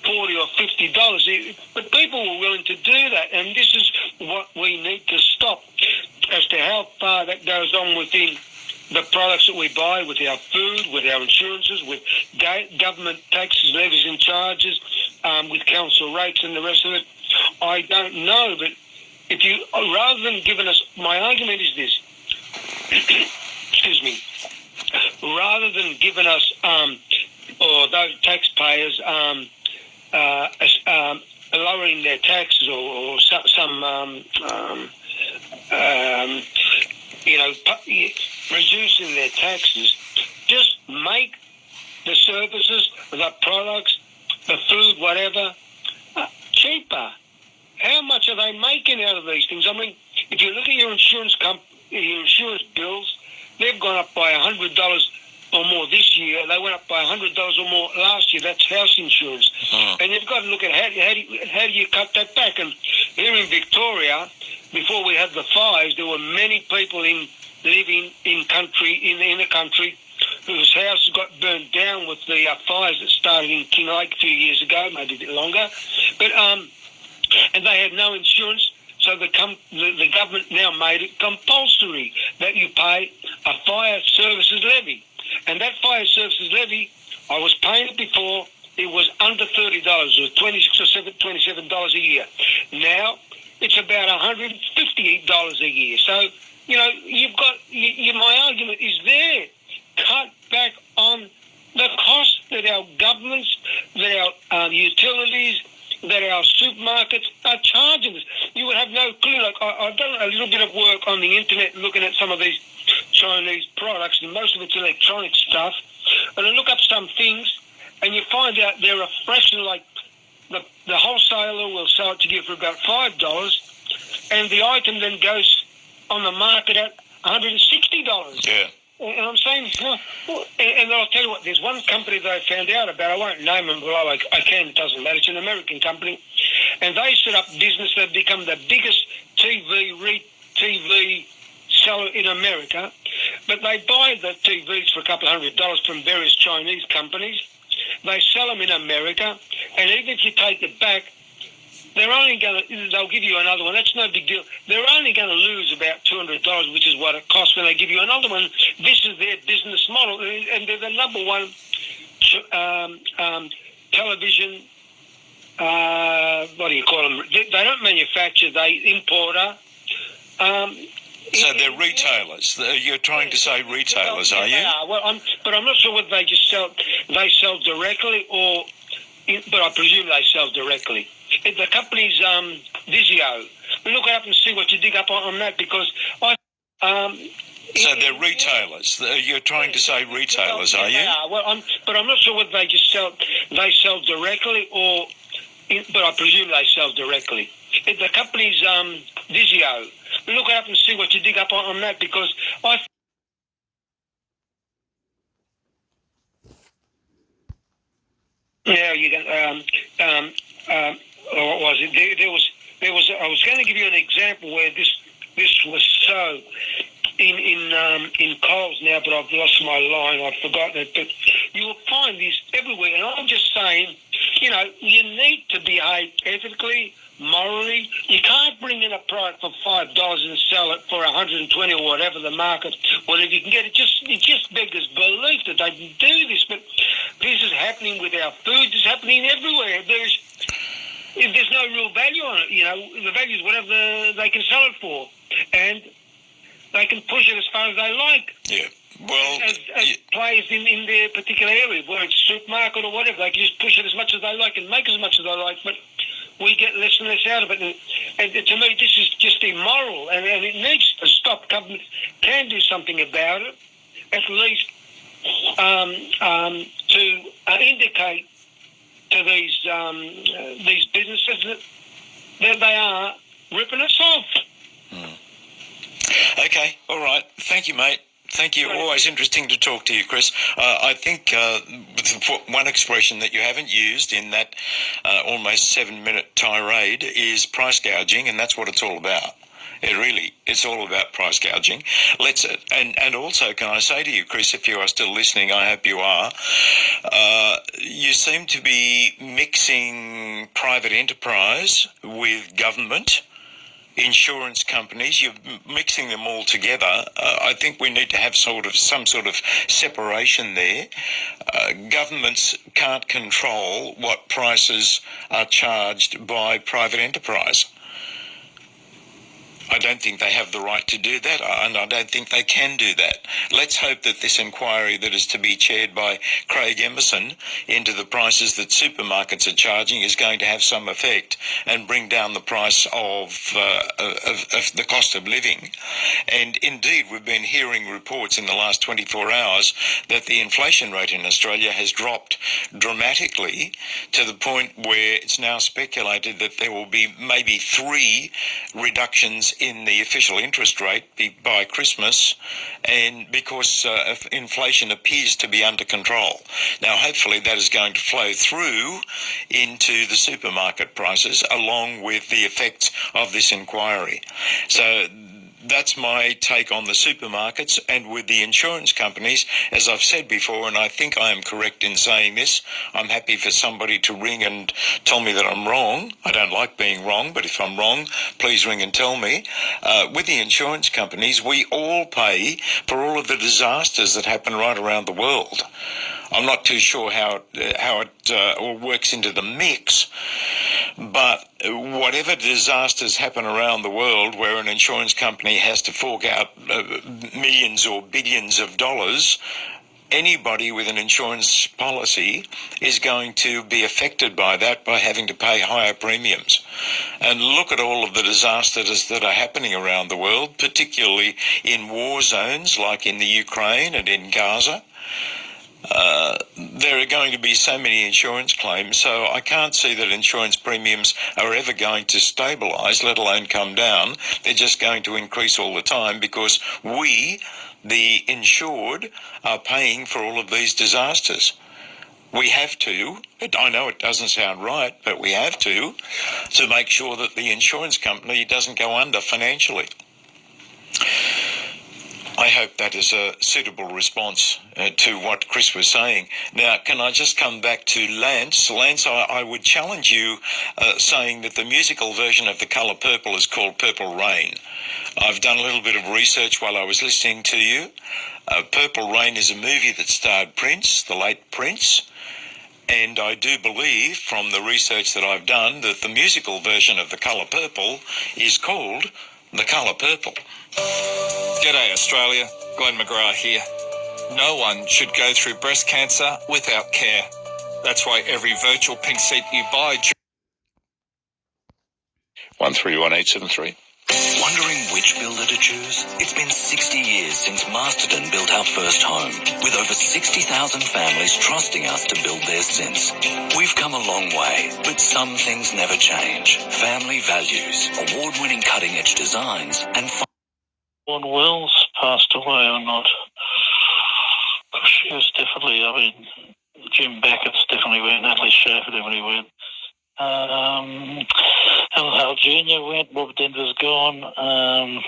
$40 or $50. But people were willing to do that, and this is what we need to stop as to how far that goes on within the products that we buy, with our food, with our insurances, with government taxes, levies and charges, with council rates and the rest of it. I don't know, but if you, rather than giving us, my argument is this, excuse me, rather than giving us, or those taxpayers lowering their taxes or some reducing their taxes, just make the services, the products, the food, whatever, cheaper. how much are they making out of these things? I mean, if you look at your insurance bills, they've gone up by $100 or more this year. They went up by $100 or more last year. That's house insurance. And you've got to look at how do you cut that back? And here in Victoria, before we had the fires, there were many people living in the country whose houses got burnt down with the fires that started in Kinglake a few years ago, maybe a bit longer. But and they had no insurance, so the government now made it compulsory that you pay a fire services levy. And that fire services levy, I was paying it before, it was under $30. It was $26 or $27 a year. Now it's about $150 a year. So, you know, you've got, my argument is there. Cut back on the cost that our governments, that our utilities, that our supermarkets are charging us. You would have no clue. Like I've done a little bit of work on the internet looking at some of these Chinese products, and most of it's electronic stuff. And I look up some things, and you find out they're a fraction. Like the wholesaler will sell it to you for about $5, and the item then goes on the market at $160. Yeah. And I'm saying, and I'll tell you what, there's one company that I found out about, I won't name them, but I can, it doesn't matter, it's an American company, and they set up business, they've become the biggest TV seller in America, but they buy the TVs for a couple of $100 from various Chinese companies, they sell them in America, and even if you take it back, they'll give you another one. That's no big deal. They're only going to lose about $200, which is what it costs when they give you another one. This is their business model, and they're the number one television, what do you call them? They don't manufacture, they importer. So they're retailers. You're trying to say retailers, are you? Yeah, well, but I'm not sure whether they just sell directly or, but I presume they sell directly. The company's Vizio. Look it up and see what you dig up on that, because so they're retailers. You're trying to say retailers, are you? Yeah, well, but I'm not sure whether they just sell directly or, but I presume they sell directly. The company's Vizio. Look it up and see what you dig up on that, because yeah, you can. Or what was it? There was. I was going to give you an example where this was so in Coles now, but I've lost my line. I've forgotten it. But you will find these everywhere, and I'm just saying, you know, you need to behave ethically, morally. You can't bring in a product for $5 and sell it for $120 or whatever the market, whatever you can get. It just beggars belief that they can do this. But this is happening with our food. It's happening everywhere. There's no real value on it. You know, the value is whatever they can sell it for, and they can push it as far as they like. Yeah. Well, as players in their particular area, whether it's supermarket or whatever, they can just push it as much as they like and make as much as they like, but we get less and less out of it. And to me, this is just immoral, and it needs to stop. Government can do something about it, at least to indicate to these businesses that they are ripping us off. Okay, all right. Thank you, mate. Thank you. Always interesting to talk to you, Chris. I think one expression that you haven't used in that almost 7-minute tirade is price gouging, and that's what it's all about. It's all about price gouging. And also, can I say to you, Chris, if you are still listening, I hope you are, you seem to be mixing private enterprise with government, insurance companies. You're mixing them all together. I think we need to have some sort of separation there. Governments can't control what prices are charged by private enterprise. I don't think they have the right to do that, and I don't think they can do that. Let's hope that this inquiry that is to be chaired by Craig Emerson into the prices that supermarkets are charging is going to have some effect and bring down the price of the cost of living. And indeed, we've been hearing reports in the last 24 hours that the inflation rate in Australia has dropped dramatically to the point where it's now speculated that there will be maybe 3 reductions in the official interest rate by Christmas, and because inflation appears to be under control. Now, hopefully that is going to flow through into the supermarket prices along with the effects of this inquiry. So that's my take on the supermarkets. And with the insurance companies, as I've said before, and I think I am correct in saying this, I'm happy for somebody to ring and tell me that I'm wrong. I don't like being wrong, but if I'm wrong, please ring and tell me. With the insurance companies, we all pay for all of the disasters that happen right around the world. I'm not too sure how it all works into the mix, but whatever disasters happen around the world where an insurance company has to fork out millions or billions of dollars, anybody with an insurance policy is going to be affected by that by having to pay higher premiums. And look at all of the disasters that are happening around the world, particularly in war zones like in the Ukraine and in Gaza. There are going to be so many insurance claims, so I can't see that insurance premiums are ever going to stabilise, let alone come down. They're just going to increase all the time because we, the insured, are paying for all of these disasters. We have to, I know it doesn't sound right, but we have to make sure that the insurance company doesn't go under financially. I hope that is a suitable response to what Chris was saying. Now, can I just come back to Lance? Lance, I would challenge you saying that the musical version of The Colour Purple is called Purple Rain. I've done a little bit of research while I was listening to you. Purple Rain is a movie that starred Prince, the late Prince, and I do believe from the research that I've done that the musical version of The Colour Purple is called The Colour Purple. G'day Australia, Glenn McGrath here. No one should go through breast cancer without care. That's why every virtual pink seat you buy... 131873. Wondering which builder to choose? It's been 60 years since Masterton built our first home, with over 60,000 families trusting us to build theirs since. We've come a long way, but some things never change. Family values, award-winning cutting-edge designs, and... Dawn Wells passed away or not? She was definitely, Jim Beckett's definitely went, Natalie Schaefer definitely went. Alan Hale Jr. went, Bob Denver's gone. I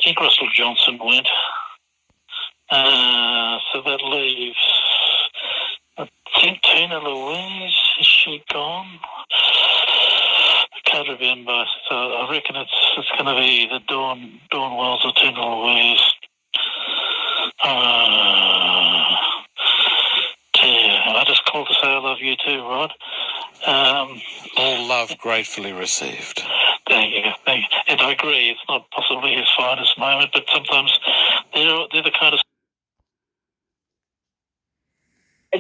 think Russell Johnson went. So that leaves, I think Tina Louise, is she gone? I can't remember. So I reckon it's going to be either Dawn Wells or Tina Louise. I just called to say I love you too, Rod. All love gratefully received. Thank you. And I agree, it's not possibly his finest moment, but sometimes they're the kind of...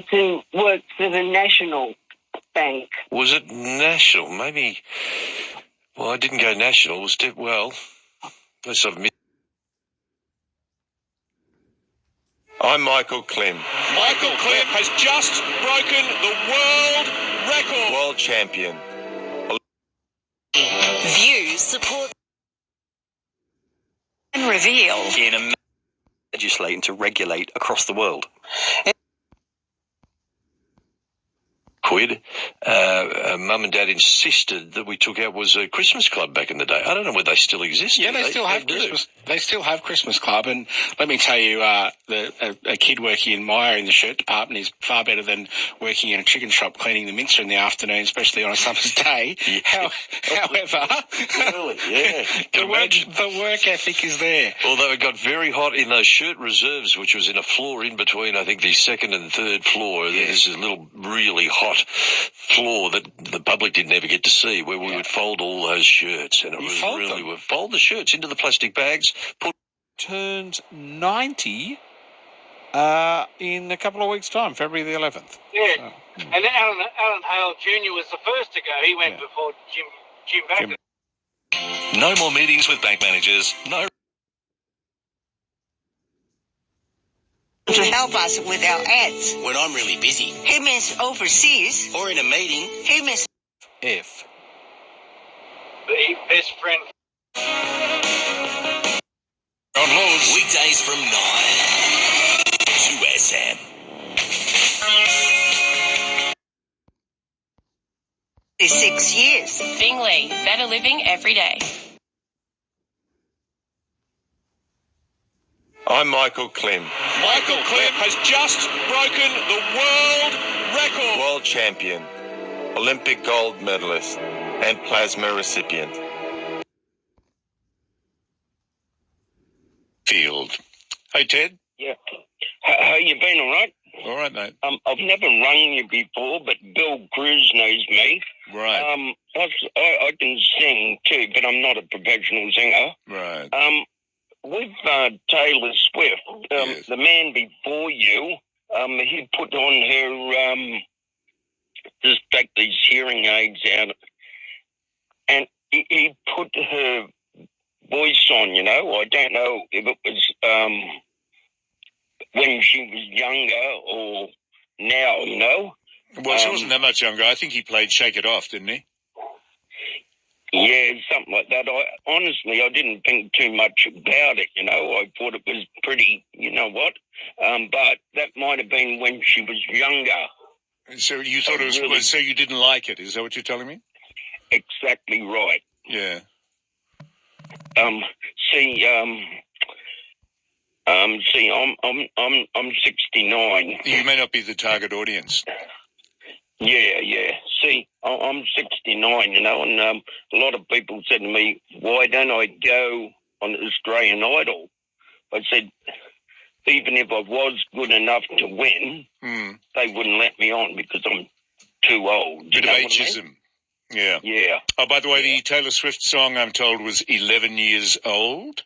To work for the National Bank. Was it national? Maybe. Well, I didn't go national. It was unless I've missed. I'm Michael Klim. Michael Klim has just broken the world record. World champion. Views support and reveal in a legislating to regulate across the world. Quid. Mum and Dad insisted that we took out was a Christmas club back in the day. I don't know whether they still exist. Yeah, they still have Christmas. They still have Christmas club, and let me tell you, a kid working in Myer in the shirt department is far better than working in a chicken shop cleaning the mincer in the afternoon, especially on a summer's day. Yeah. However, really, yeah, the work ethic is there. Although it got very hot in those shirt reserves, which was in a floor in between, I think, the second and third floor. There's a little really hot hot floor that the public didn't ever get to see, where we would fold all those shirts, and it was really would fold the shirts into the plastic bags. Turns 90 in a couple of weeks' time, February the 11th. Yeah, and Alan Hale Jr. was the first to go. He went before Jim Baker. No more meetings with bank managers. No. To help us with our ads. When I'm really busy. He means overseas. Or in a meeting. He means F. The best friend. On Laws. Weekdays from 9 to SM. 6 years. Bingley, better living every day. I'm Michael Klim. Michael Klim has just broken the world record. World champion, Olympic gold medalist, and plasma recipient. Field. Hey, Ted. Yeah. How you been, all right? All right, mate. I've never rung you before, but Bill Cruz knows me. Right. I can sing too, but I'm not a professional singer. Right. With Taylor Swift, the man before you, he put on her just take these hearing aids out, and he put her voice on. You know, I don't know if it was when she was younger or now. You know. Well, she wasn't that much younger. I think he played "Shake It Off," didn't he? Yeah, something like that. Honestly, I didn't think too much about it, you know. I thought it was pretty, you know what. But that might have been when she was younger. So you thought it was, really, so you didn't like it, is that what you're telling me? Exactly right. Yeah. I'm 69. You may not be the target audience. Yeah. See, I'm 69, you know, and a lot of people said to me, why don't I go on Australian Idol? I said, even if I was good enough to win, they wouldn't let me on because I'm too old. Bit of ageism. Yeah. Yeah. Oh, by the way, the Taylor Swift song, I'm told, was 11 years old.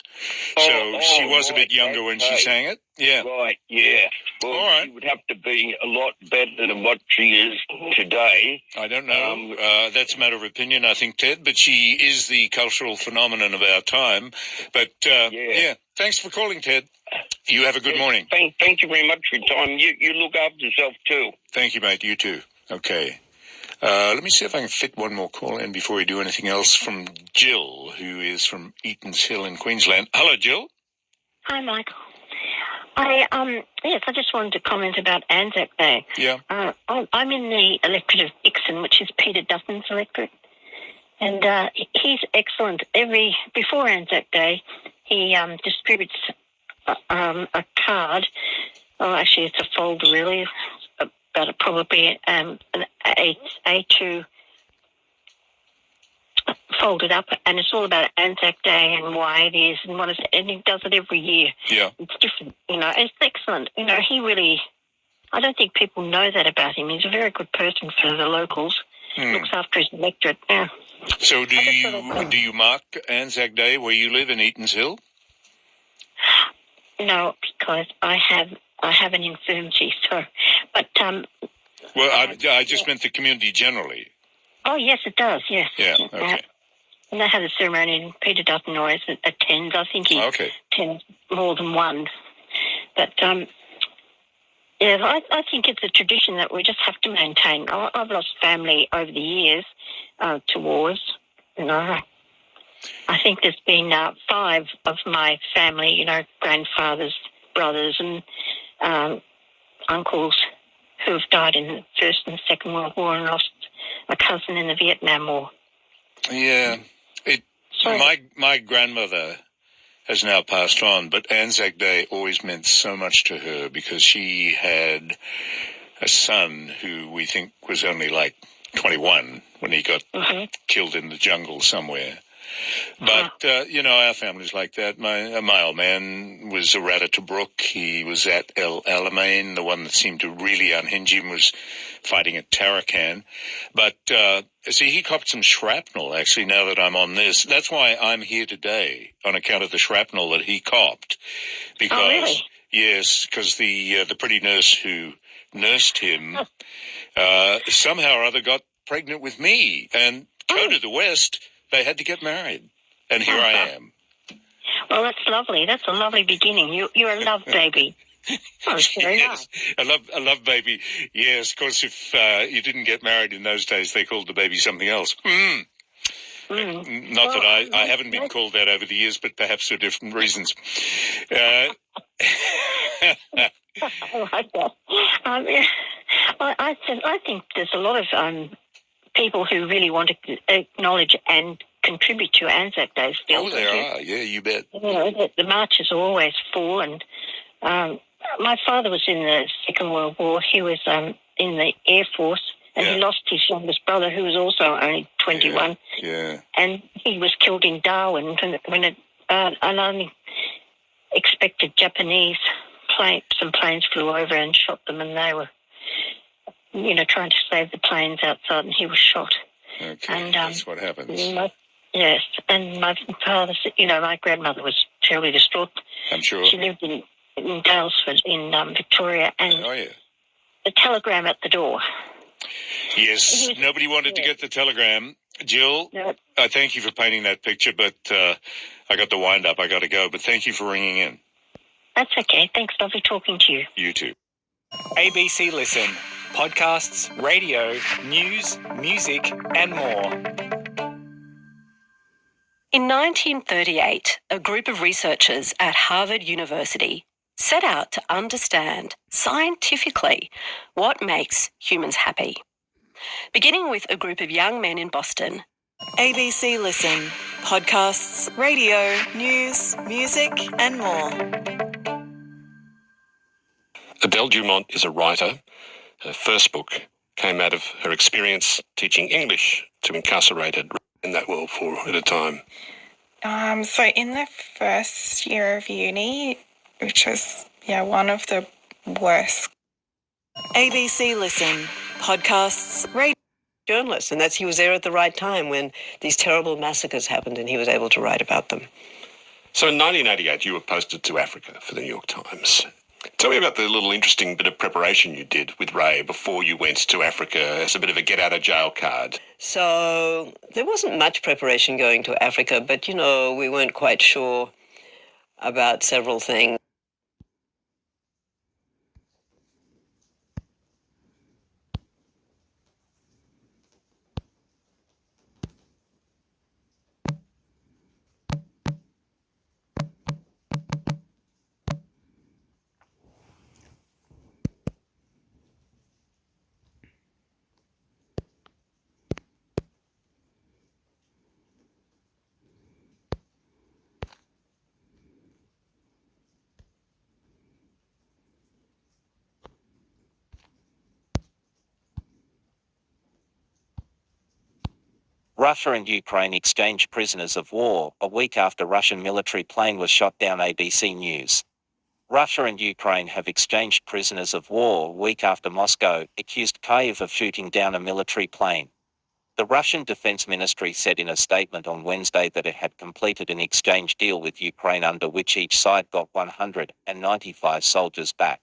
So she was a bit younger when she sang it. Yeah. Right, yeah. Well, she would have to be a lot better than what she is today. I don't know. That's a matter of opinion, I think, Ted. But she is the cultural phenomenon of our time. But, yeah, thanks for calling, Ted. You have a good morning. Thank you very much for your time. You look after yourself, too. Thank you, mate. You too. Okay. Let me see if I can fit one more call in before we do anything else from Jill, who is from Eaton's Hill in Queensland. Hello, Jill. Hi, Michael. I just wanted to comment about Anzac Day. Yeah. I'm in the electorate of Dixon, which is Peter Dutton's electorate, and he's excellent. Before Anzac Day, he distributes a card. Oh, actually, it's a folder, really. But probably an A2 folded up, and it's all about Anzac Day and why it is and what is it, and he does it every year. Yeah. It's different, you know, it's excellent. You know, he really, I don't think people know that about him. He's a very good person for the locals. Looks after his electorate, yeah. So do you mark Anzac Day where you live in Eaton's Hill? No, because I have an infirmity, so, but... Well, I just meant the community generally. Oh, yes, it does, yes. Yeah, okay. And they have a ceremony, and Peter Dutton always attends. I think he attends more than one. But, I think it's a tradition that we just have to maintain. I've lost family over the years to wars, you know. I think there's been 5 of my family, you know, grandfathers, brothers and uncles who have died in the First and Second World War, and lost a cousin in the Vietnam War. Yeah. My grandmother has now passed on, but Anzac Day always meant so much to her because she had a son who we think was only like 21 when he got killed in the jungle somewhere. But, our family's like that. My old man was a rat at Tobruk. He was at El Alamein. The one that seemed to really unhinge him was fighting at Tarakan. But, he copped some shrapnel, actually, now that I'm on this. That's why I'm here today, on account of the shrapnel that he copped. Because, oh, really? Yes, because the pretty nurse who nursed him somehow or other got pregnant with me. And code of the West, they had to get married. And here I am. Well, that's lovely. That's a lovely beginning. You're a love baby. Oh, it's very yes, nice. I love baby. Yes, of course, if you didn't get married in those days, they called the baby something else. Not that I haven't been called that over the years, but perhaps for different reasons. I like that. I think there's a lot of people who really want to acknowledge and contribute to Anzac Day still. Oh, there are. Yeah, you bet. The marches are always full, and my father was in the Second World War. He was in the Air Force, and he lost his youngest brother, who was also only 21. Yeah. And he was killed in Darwin when an unexpected Japanese some planes flew over and shot them, and they were, trying to save the planes outside, and he was shot. Okay, and, that's what happens. Yes, and my father, my grandmother was terribly distraught. I'm sure. She lived in Dalesford in Victoria, and the telegram at the door. Yes, nobody wanted to get the telegram. Jill, I thank you for painting that picture, but I got the wind up. I got to go, but thank you for ringing in. That's okay. Thanks. Lovely talking to you. You too. ABC Listen. Podcasts, radio, news, music, and more. In 1938, a group of researchers at Harvard University set out to understand scientifically what makes humans happy. Beginning with a group of young men in Boston. ABC Listen. Podcasts, radio, news, music, and more. Adele Dumont is a writer. Her first book came out of her experience teaching English to incarcerated in that world for at a time. So in the first year of uni, which was, one of the worst. ABC Listen. Podcasts, radio. Journalist, and he was there at the right time when these terrible massacres happened, and he was able to write about them. So in 1988, you were posted to Africa for the New York Times. Tell me about the little interesting bit of preparation you did with Ray before you went to Africa as a bit of a get-out-of-jail card. So there wasn't much preparation going to Africa, but, we weren't quite sure about several things. Russia and Ukraine exchange prisoners of war a week after Russian military plane was shot down. ABC News. Russia and Ukraine have exchanged prisoners of war a week after Moscow accused Kyiv of shooting down a military plane. The Russian Defense Ministry said in a statement on Wednesday that it had completed an exchange deal with Ukraine under which each side got 195 soldiers back.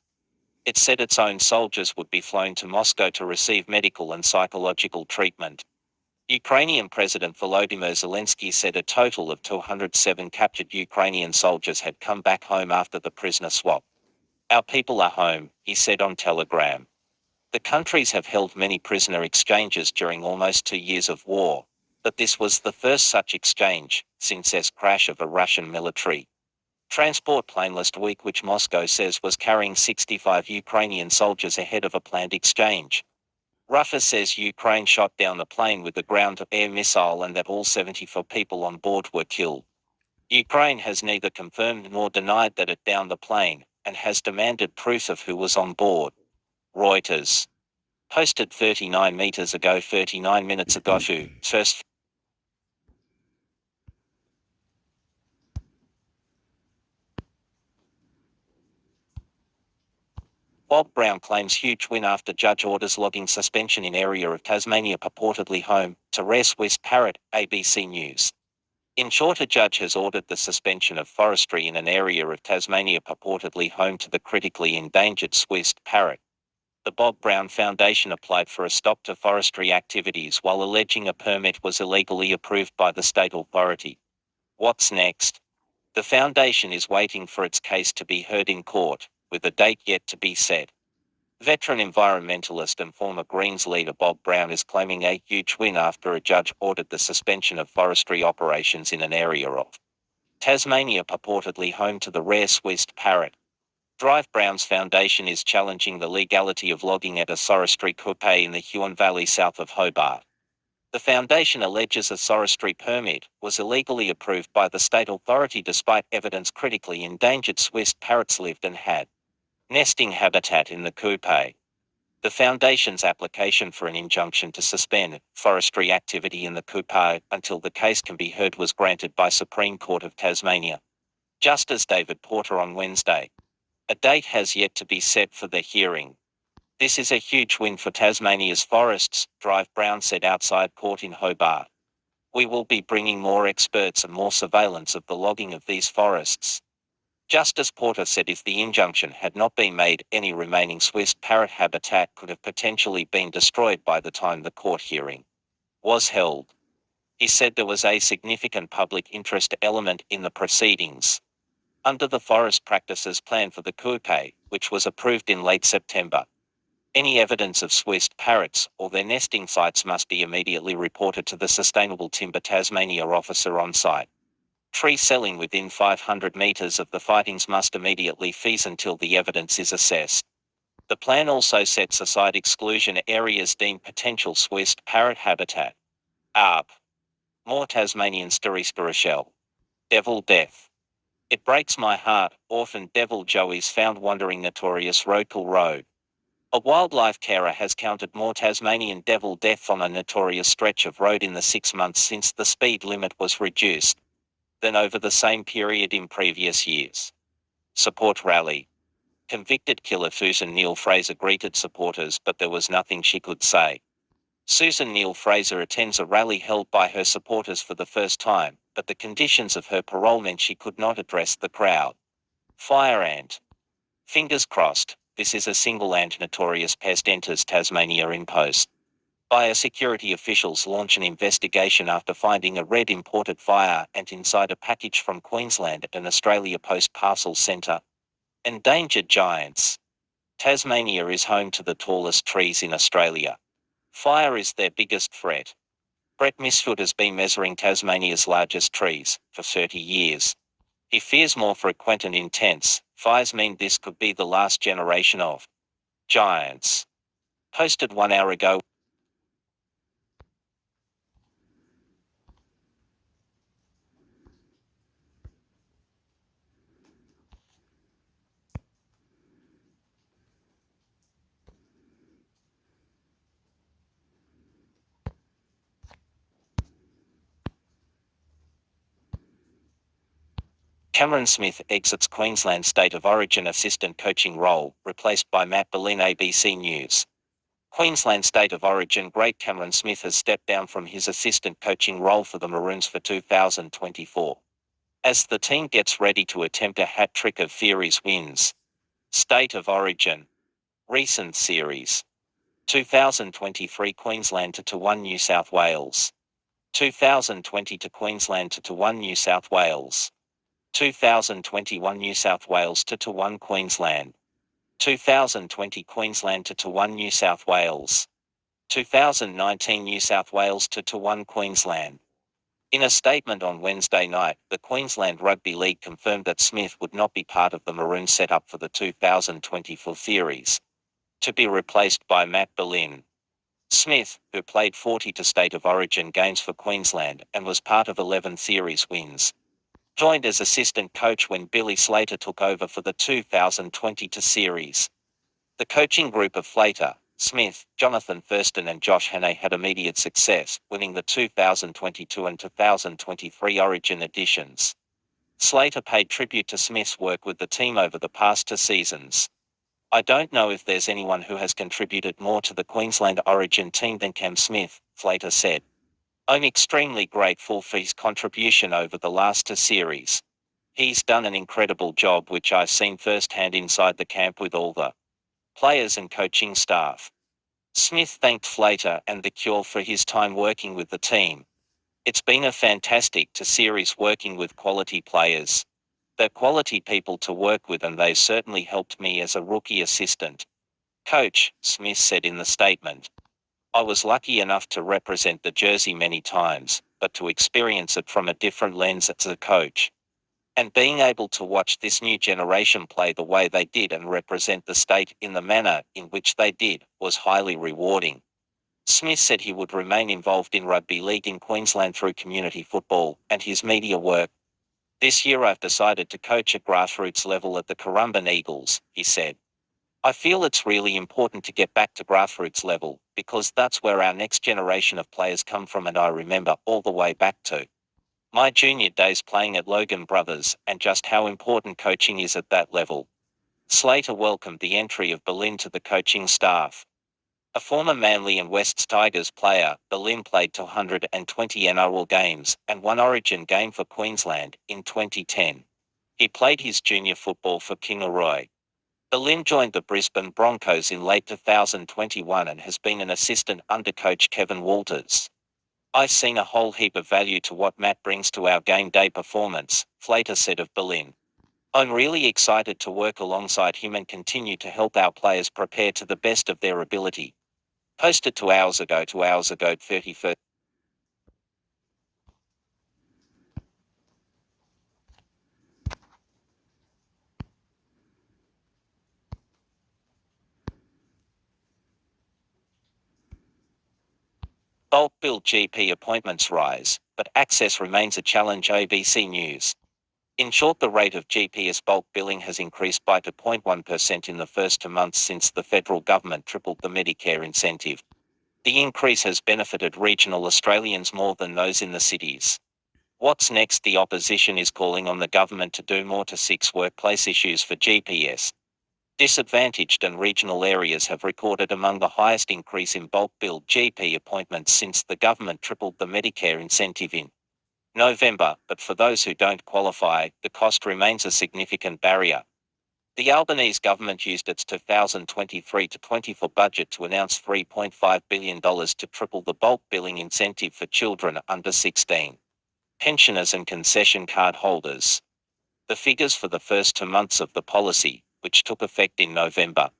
It said its own soldiers would be flown to Moscow to receive medical and psychological treatment. Ukrainian President Volodymyr Zelensky said a total of 207 captured Ukrainian soldiers had come back home after the prisoner swap. Our people are home, he said on Telegram. The countries have held many prisoner exchanges during almost 2 years of war, but this was the first such exchange since the crash of a Russian military transport plane last week, which Moscow says was carrying 65 Ukrainian soldiers ahead of a planned exchange. Russia says Ukraine shot down the plane with a ground-to-air missile and that all 74 people on board were killed. Ukraine has neither confirmed nor denied that it downed the plane, and has demanded proof of who was on board. Reuters. Posted 39 minutes ago. First Bob Brown claims huge win after judge orders logging suspension in area of Tasmania purportedly home to rare Swiss parrot, ABC News. In short, a judge has ordered the suspension of forestry in an area of Tasmania purportedly home to the critically endangered Swiss parrot. The Bob Brown Foundation applied for a stop to forestry activities while alleging a permit was illegally approved by the state authority. What's next? The foundation is waiting for its case to be heard in court, with a date yet to be set. Veteran environmentalist and former Greens leader Bob Brown is claiming a huge win after a judge ordered the suspension of forestry operations in an area of Tasmania purportedly home to the rare Swiss parrot. Drive Brown's foundation is challenging the legality of logging at a forestry coupe in the Huon Valley south of Hobart. The foundation alleges a forestry permit was illegally approved by the state authority despite evidence critically endangered Swiss parrots lived and had nesting habitat in the coupe. The foundation's application for an injunction to suspend forestry activity in the coupe until the case can be heard was granted by Supreme Court of Tasmania Justice David Porter on Wednesday. A date has yet to be set for the hearing. This is a huge win for Tasmania's forests, Drive Brown said outside court in Hobart. We will be bringing more experts and more surveillance of the logging of these forests. Justice Porter said if the injunction had not been made, any remaining Swiss parrot habitat could have potentially been destroyed by the time the court hearing was held. He said there was a significant public interest element in the proceedings. Under the Forest Practices Plan for the coupe, which was approved in late September, any evidence of Swiss parrots or their nesting sites must be immediately reported to the Sustainable Timber Tasmania officer on site. Tree selling within 500 metres of the sightings must immediately cease until the evidence is assessed. The plan also sets aside exclusion areas deemed potential Swiss parrot habitat. ARP. More Tasmanian Stirishell. Devil Death. It breaks my heart, orphan devil Joe is found wandering notorious Roadkill Road. A wildlife carer has counted more Tasmanian devil death on a notorious stretch of road in the 6 months since the speed limit was reduced than over the same period in previous years. Support rally. Convicted killer Susan Neil Fraser greeted supporters, but there was nothing she could say. Susan Neil Fraser attends a rally held by her supporters for the first time, but the conditions of her parole meant she could not address the crowd. Fire ant. Fingers crossed, this is a single ant notorious pest enters Tasmania in post. Biosecurity officials launch an investigation after finding a red imported fire ant inside a package from Queensland at an Australia Post parcel centre. Endangered giants. Tasmania is home to the tallest trees in Australia. Fire is their biggest threat. Brett Misford has been measuring Tasmania's largest trees for 30 years. He fears more frequent and intense fires mean this could be the last generation of giants. Posted 1 hour ago. Cameron Smith exits Queensland State of Origin assistant coaching role, replaced by Matt Boleyn. ABC News. Queensland State of Origin great Cameron Smith has stepped down from his assistant coaching role for the Maroons for 2024. As the team gets ready to attempt a hat-trick of series wins. State of Origin. Recent series. 2023 Queensland to 1 New South Wales. 2020 to Queensland to 1 New South Wales. 2021 New South Wales to 1 Queensland. 2020 Queensland to 1 New South Wales. 2019 New South Wales to 1 Queensland. In a statement on Wednesday night, the Queensland Rugby League confirmed that Smith would not be part of the Maroons setup for the 2024 series, to be replaced by Matt Boleyn. Smith, who played 40 State of Origin games for Queensland and was part of 11 series wins, joined as assistant coach when Billy Slater took over for the 2022 series. The coaching group of Slater, Smith, Jonathan Thurston and Josh Hannay had immediate success, winning the 2022 and 2023 Origin editions. Slater paid tribute to Smith's work with the team over the past 2 seasons. I don't know if there's anyone who has contributed more to the Queensland Origin team than Cam Smith, Flater said. I'm extremely grateful for his contribution over the last 2 series. He's done an incredible job which I've seen firsthand inside the camp with all the players and coaching staff. Smith thanked Flater and the Cure for his time working with the team. It's been a fantastic 2 series working with quality players. They're quality people to work with and they certainly helped me as a rookie assistant coach, Smith said in the statement. I was lucky enough to represent the jersey many times, but to experience it from a different lens as a coach. And being able to watch this new generation play the way they did and represent the state in the manner in which they did was highly rewarding. Smith said he would remain involved in rugby league in Queensland through community football and his media work. This year I've decided to coach at grassroots level at the Currumbin Eagles, he said. I feel it's really important to get back to grassroots level because that's where our next generation of players come from and I remember all the way back to my junior days playing at Logan Brothers and just how important coaching is at that level. Slater welcomed the entry of Berlin to the coaching staff. A former Manly and Wests Tigers player, Berlin played 220 NRL games and 1 Origin game for Queensland in 2010. He played his junior football for Kingaroy. Berlin joined the Brisbane Broncos in late 2021 and has been an assistant under coach Kevin Walters. I've seen a whole heap of value to what Matt brings to our game day performance, Flater said of Berlin. I'm really excited to work alongside him and continue to help our players prepare to the best of their ability. Posted 2 hours ago 31st. Bulk bill GP appointments rise, but access remains a challenge. ABC News. In short, the rate of GPS bulk billing has increased by 2.1% in the first 2 months since the federal government tripled the Medicare incentive. The increase has benefited regional Australians more than those in the cities. What's next? The opposition is calling on the government to do more to fix workplace issues for GPS. Disadvantaged and regional areas have recorded among the highest increase in bulk billed GP appointments since the government tripled the Medicare incentive in November, but for those who don't qualify, the cost remains a significant barrier. The Albanese government used its 2023-24 budget to announce $3.5 billion to triple the bulk billing incentive for children under 16, pensioners and concession card holders. The figures for the first 2 months of the policy, which took effect in November,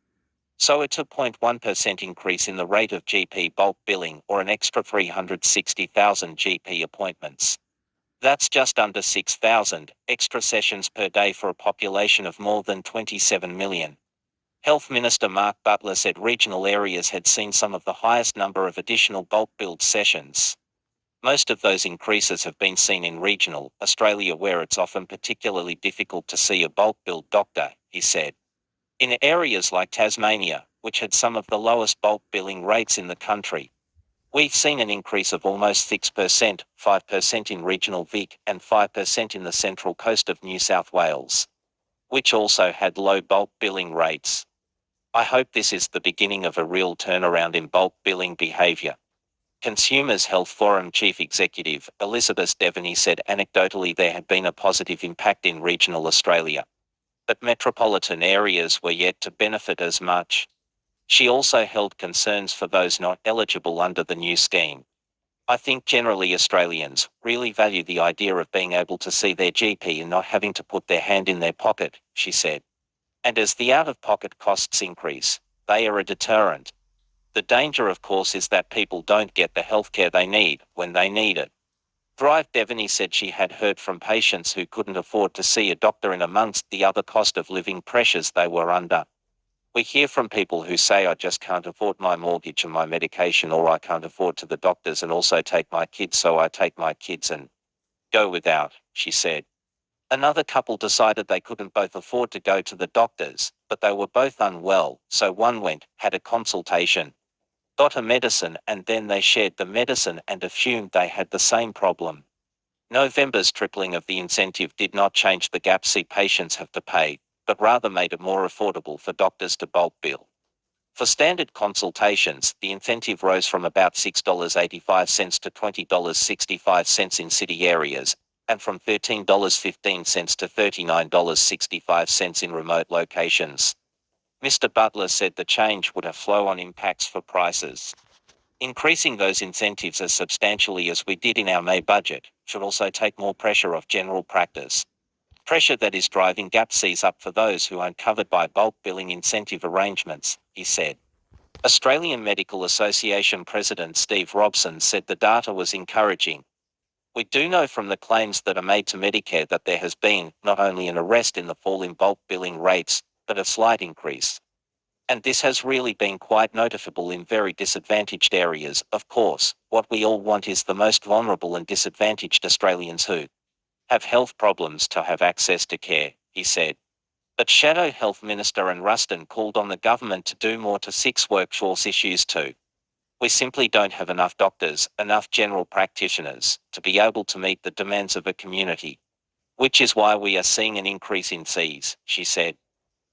saw a 2.1% increase in the rate of GP bulk billing or an extra 360,000 GP appointments. That's just under 6,000 extra sessions per day for a population of more than 27 million. Health Minister Mark Butler said regional areas had seen some of the highest number of additional bulk billed sessions. Most of those increases have been seen in regional Australia, where it's often particularly difficult to see a bulk billed doctor, he said. In areas like Tasmania, which had some of the lowest bulk billing rates in the country, we've seen an increase of almost 6%, 5% in regional Vic and 5% in the central coast of New South Wales, which also had low bulk billing rates. I hope this is the beginning of a real turnaround in bulk billing behaviour. Consumers Health Forum Chief Executive Elizabeth Devaney said anecdotally there had been a positive impact in regional Australia, but metropolitan areas were yet to benefit as much. She also held concerns for those not eligible under the new scheme. I think generally Australians really value the idea of being able to see their GP and not having to put their hand in their pocket, she said. And as the out-of-pocket costs increase, they are a deterrent. The danger, of course, is that people don't get the healthcare they need when they need it. Drive Devaney said she had heard from patients who couldn't afford to see a doctor in amongst the other cost of living pressures they were under. We hear from people who say, I just can't afford my mortgage and my medication, or I can't afford to the doctors and also take my kids, so I take my kids and go without, she said. Another couple decided they couldn't both afford to go to the doctors, but they were both unwell, so one went, had a consultation, got a medicine, and then they shared the medicine and assumed they had the same problem. November's tripling of the incentive did not change the gap patients have to pay, but rather made it more affordable for doctors to bulk bill. For standard consultations, the incentive rose from about $6.85 to $20.65 in city areas, and from $13.15 to $39.65 in remote locations. Mr. Butler said the change would have flow-on impacts for prices. Increasing those incentives as substantially as we did in our May budget should also take more pressure off general practice. Pressure that is driving gap fees up for those who aren't covered by bulk billing incentive arrangements, he said. Australian Medical Association President Steve Robson said the data was encouraging. We do know from the claims that are made to Medicare that there has been not only an arrest in the fall in bulk billing rates, but a slight increase. And this has really been quite noticeable in very disadvantaged areas. Of course, what we all want is the most vulnerable and disadvantaged Australians who have health problems to have access to care, he said. But Shadow Health Minister Anne Ruston called on the government to do more to fix workforce issues too. We simply don't have enough doctors, enough general practitioners, to be able to meet the demands of a community. Which is why we are seeing an increase in fees, she said.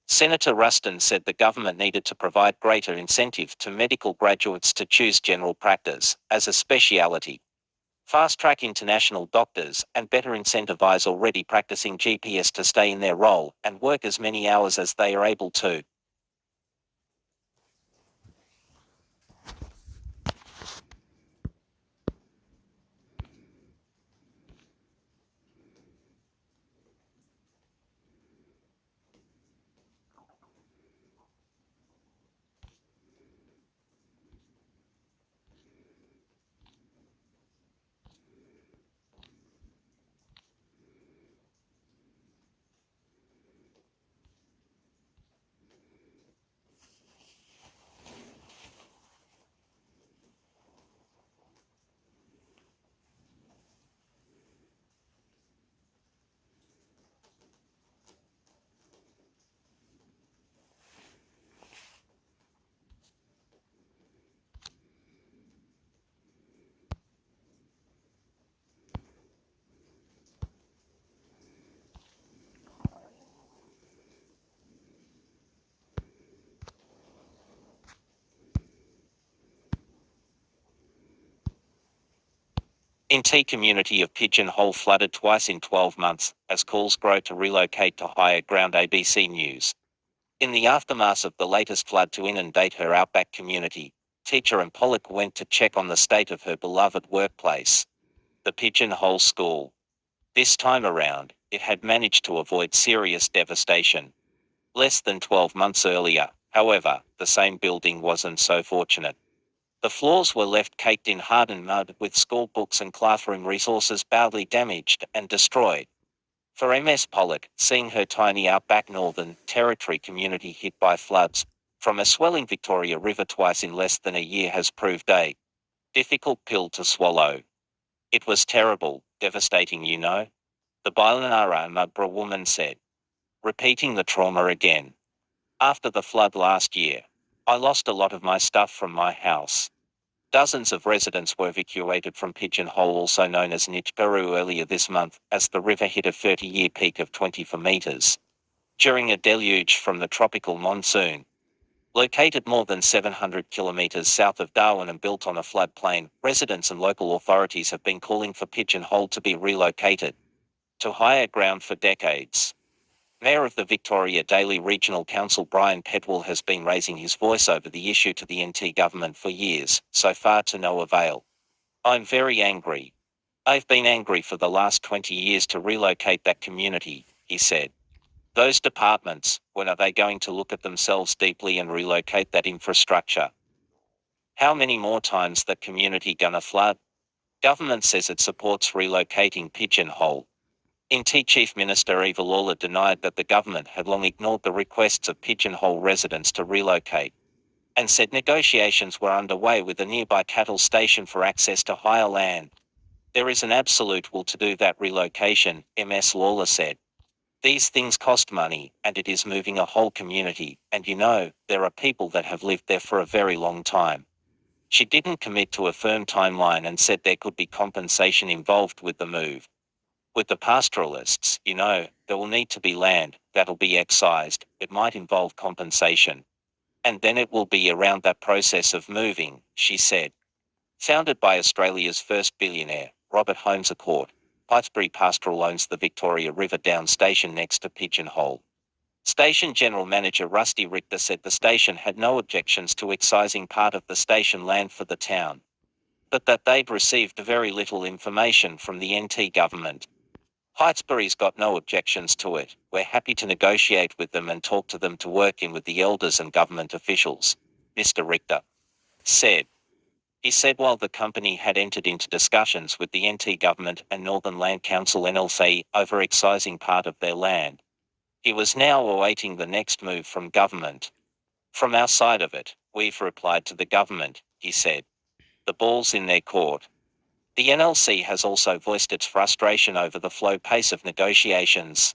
Senator Ruston said the government needed to provide greater incentive to medical graduates to choose general practice as a speciality, fast-track international doctors, and better incentivize already practicing GPs to stay in their role and work as many hours as they are able to. NT community of Pigeonhole flooded twice in 12 months, as calls grow to relocate to higher ground. ABC News. In the aftermath of the latest flood to inundate her outback community, teacher Anne Pollock went to check on the state of her beloved workplace, the Pigeonhole School. This time around, it had managed to avoid serious devastation. Less than 12 months earlier, however, the same building wasn't so fortunate. The floors were left caked in hardened mud, with school books and classroom resources badly damaged and destroyed. For Ms. Pollock, seeing her tiny outback Northern Territory community hit by floods from a swelling Victoria River twice in less than a year has proved a difficult pill to swallow. It was terrible, devastating, you know, the Bailanara Mudbra woman said, repeating the trauma again. After the flood last year, I lost a lot of my stuff from my house. Dozens of residents were evacuated from Pigeonhole, also known as Nitchguru, earlier this month, as the river hit a 30-year peak of 24 metres. During a deluge from the tropical monsoon. Located more than 700 kilometres south of Darwin and built on a floodplain, residents and local authorities have been calling for Pigeonhole to be relocated to higher ground for decades. Mayor of the Victoria Daily Regional Council Brian Pedwell has been raising his voice over the issue to the NT government for years, so far to no avail. I'm very angry. I've been angry for the last 20 years to relocate that community, he said. Those departments, when are they going to look at themselves deeply and relocate that infrastructure? How many more times that community gonna flood? Government says it supports relocating Pigeonhole. NT Chief Minister Eva Lawler denied that the government had long ignored the requests of Pigeonhole residents to relocate, and said negotiations were underway with a nearby cattle station for access to higher land. There is an absolute will to do that relocation, Ms. Lawler said. These things cost money, and it is moving a whole community, and you know, there are people that have lived there for a very long time. She didn't commit to a firm timeline and said there could be compensation involved with the move. With the pastoralists, you know, there will need to be land, that'll be excised. It might involve compensation. And then it will be around that process of moving, she said. Founded by Australia's first billionaire, Robert Holmes A Court, Heytesbury Pastoral owns the Victoria River Down station next to Pigeonhole. Station General Manager Rusty Richter said the station had no objections to excising part of the station land for the town, but that they'd received very little information from the NT government. Heytesbury's got no objections to it. We're happy to negotiate with them and talk to them to work in with the elders and government officials, Mr. Richter said. He said while the company had entered into discussions with the NT government and Northern Land Council NLC over excising part of their land, he was now awaiting the next move from government. From our side of it, we've replied to the government, he said. The ball's in their court. The NLC has also voiced its frustration over the slow pace of negotiations.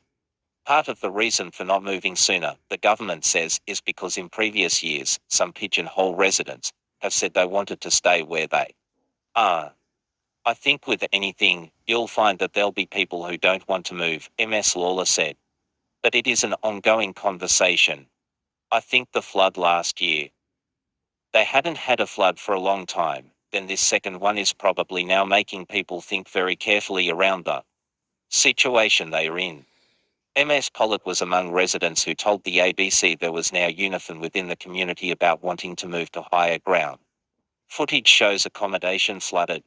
Part of the reason for not moving sooner, the government says, is because in previous years, some Pigeonhole residents have said they wanted to stay where they are. I think with anything, you'll find that there'll be people who don't want to move, MS Lawler said. But it is an ongoing conversation. I think the flood last year. They hadn't had a flood for a long time, then this second one is probably now making people think very carefully around the situation they are in. MS Pollard was among residents who told the ABC there was now unison within the community about wanting to move to higher ground. Footage shows accommodation flooded.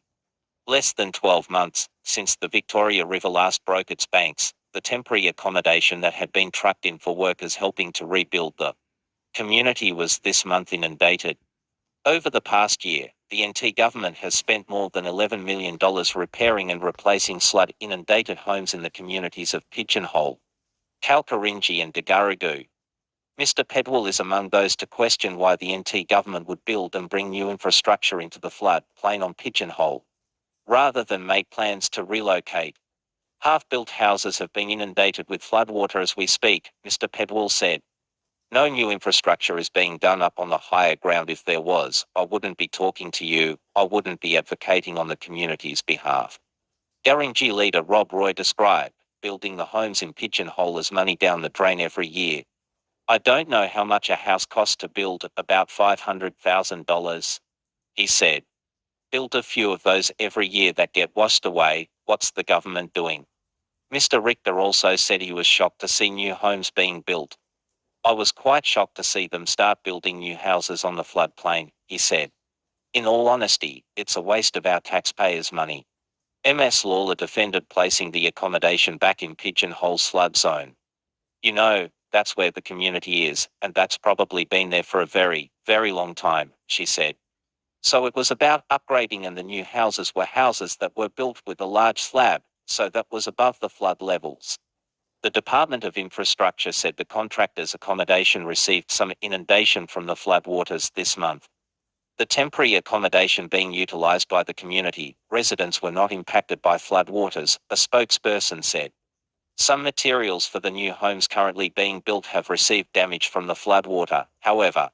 Less than 12 months since the Victoria River last broke its banks, the temporary accommodation that had been trucked in for workers helping to rebuild the community was this month inundated. Over the past year, the NT government has spent more than $11 million repairing and replacing flood-inundated homes in the communities of Pigeonhole, Kalkarinji and Dagaragoo. Mr. Pedwell is among those to question why the NT government would build and bring new infrastructure into the flood plain on Pigeonhole, rather than make plans to relocate. Half-built houses have been inundated with floodwater as we speak, Mr. Pedwell said. No new infrastructure is being done up on the higher ground. If there was, I wouldn't be talking to you, I wouldn't be advocating on the community's behalf. Daringi leader Rob Roy described building the homes in Pigeonhole as money down the drain every year. I don't know how much a house costs to build, about $500,000, he said. Build a few of those every year that get washed away, what's the government doing? Mr. Richter also said he was shocked to see new homes being built. I was quite shocked to see them start building new houses on the floodplain, he said. In all honesty, it's a waste of our taxpayers' money. MS Lawler defended placing the accommodation back in Pigeonhole's flood zone. You know, that's where the community is, and that's probably been there for a very, very long time, she said. So it was about upgrading, and the new houses were houses that were built with a large slab, so that was above the flood levels. The Department of Infrastructure said the contractor's accommodation received some inundation from the floodwaters this month. The temporary accommodation being utilised by the community, residents were not impacted by floodwaters, a spokesperson said. Some materials for the new homes currently being built have received damage from the floodwater, however.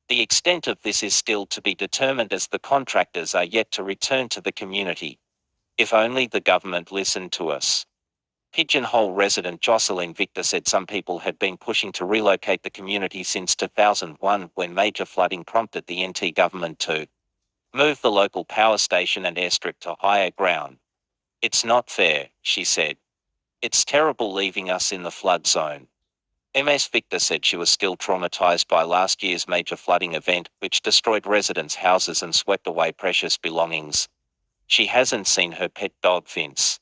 The extent of this is still to be determined as the contractors are yet to return to the community. If only the government listened to us. Pigeonhole resident Jocelyn Victor said some people had been pushing to relocate the community since 2001 when major flooding prompted the NT government to move the local power station and airstrip to higher ground. It's not fair, she said. It's terrible leaving us in the flood zone. MS Victor said she was still traumatized by last year's major flooding event, which destroyed residents' houses and swept away precious belongings. She hasn't seen her pet dog Vince.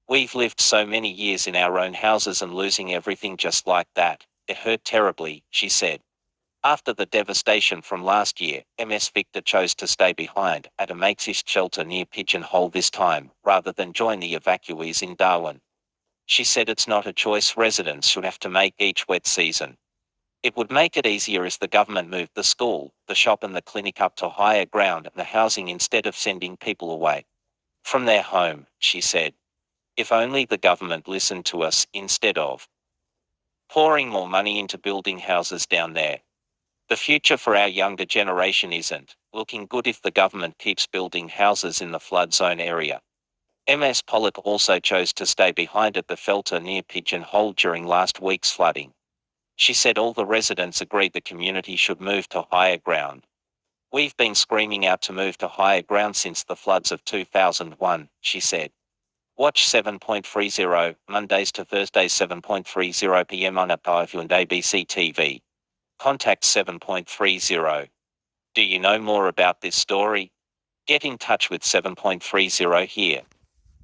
We've lived so many years in our own houses, and losing everything just like that, it hurt terribly, she said. After the devastation from last year, MS Victor chose to stay behind at a makeshift shelter near Pigeonhole this time, rather than join the evacuees in Darwin. She said it's not a choice residents should have to make each wet season. It would make it easier if the government moved the school, the shop and the clinic up to higher ground and the housing instead of sending people away from their home, she said. If only the government listened to us instead of pouring more money into building houses down there. The future for our younger generation isn't looking good if the government keeps building houses in the flood zone area. MS Polyp also chose to stay behind at the shelter near Pigeon Hole during last week's flooding. She said all the residents agreed the community should move to higher ground. We've been screaming out to move to higher ground since the floods of 2001, she said. Watch 7.30, Mondays to Thursdays 7.30 p.m. on APIVU and ABC TV. Contact 7.30. Do you know more about this story? Get in touch with 7.30 here.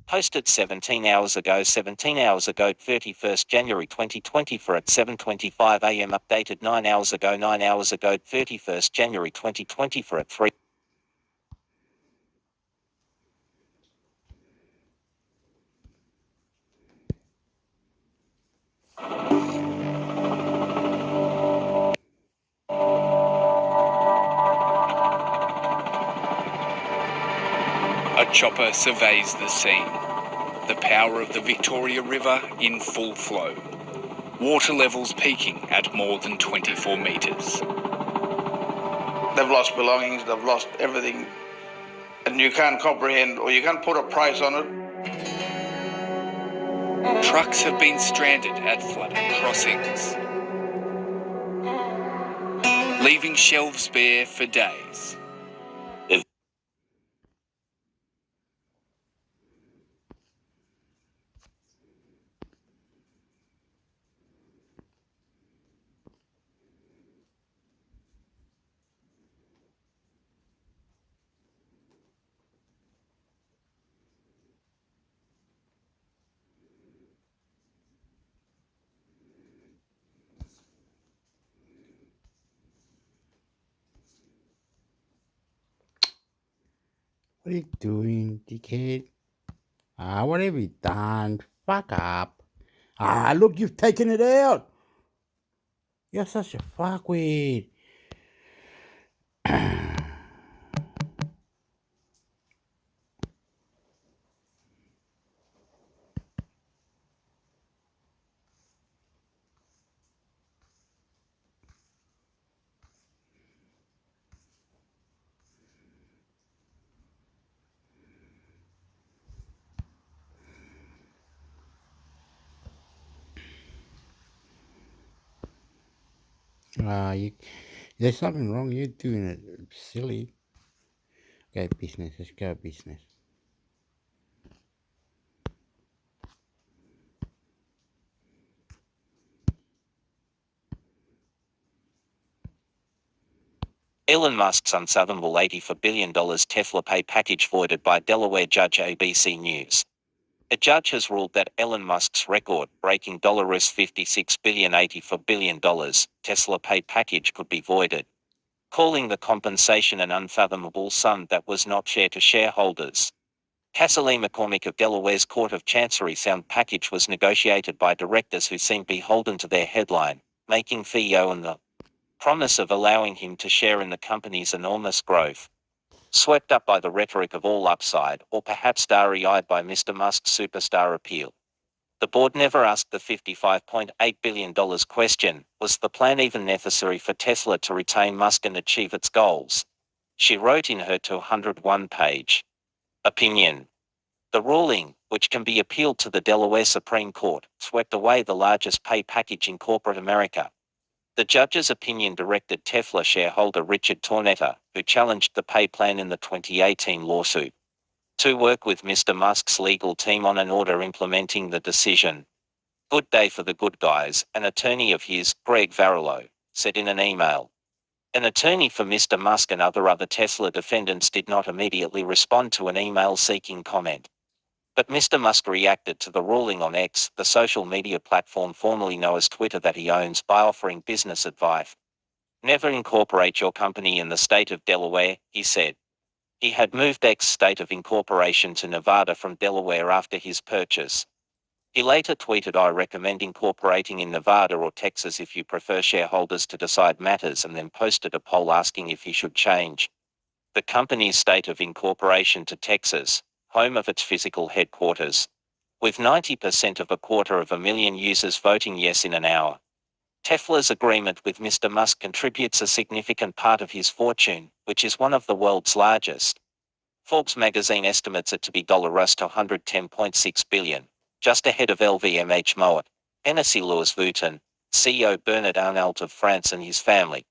Posted 17 hours ago, 31st January 2024 at 7:25 a.m. Updated 9 hours ago, 31st January 2024 at 3. A chopper surveys the scene. The power of the Victoria River in full flow. Water levels peaking at more than 24 metres. They've lost belongings, they've lost everything, and you can't comprehend or you can't put a price on it. Trucks have been stranded at flooded crossings, leaving shelves bare for days. What are you doing, dickhead? What have you done? Fuck up. Look, you've taken it out. You're such a fuckwit. There's something wrong. You're doing it silly. Okay, business. Let's go business. Elon Musk's unfathomable $84 billion Tesla pay package voided by Delaware judge. ABC News. A judge has ruled that Elon Musk's record-breaking $56 billion $84 billion Tesla pay package could be voided, calling the compensation an unfathomable sum that was not shared to shareholders. Cassie McCormick of Delaware's Court of Chancery found package was negotiated by directors who seemed beholden to their headline, making CEO and the promise of allowing him to share in the company's enormous growth. Swept up by the rhetoric of all upside, or perhaps starry-eyed by Mr. Musk's superstar appeal. The board never asked the $55.8 billion question, was the plan even necessary for Tesla to retain Musk and achieve its goals? She wrote in her 201-page opinion. The ruling, which can be appealed to the Delaware Supreme Court, swept away the largest pay package in corporate America. The judge's opinion directed Tesla shareholder Richard Tornetta, who challenged the pay plan in the 2018 lawsuit, to work with Mr. Musk's legal team on an order implementing the decision. Good day for the good guys, an attorney of his, Greg Varillo, said in an email. An attorney for Mr. Musk and other Tesla defendants did not immediately respond to an email seeking comment. But Mr. Musk reacted to the ruling on X, the social media platform formerly known as Twitter that he owns, by offering business advice. Never incorporate your company in the state of Delaware, he said. He had moved X state of incorporation to Nevada from Delaware after his purchase. He later tweeted, I recommend incorporating in Nevada or Texas if you prefer shareholders to decide matters, and then posted a poll asking if he should change the company's state of incorporation to Texas, home of its physical headquarters, with 90% of 250,000 users voting yes in an hour. Tesla's agreement with Mr. Musk contributes a significant part of his fortune, which is one of the world's largest. Forbes magazine estimates it to be $210.6 billion, just ahead of LVMH Moet, Hennessy Louis Vuitton, CEO Bernard Arnault of France and his family.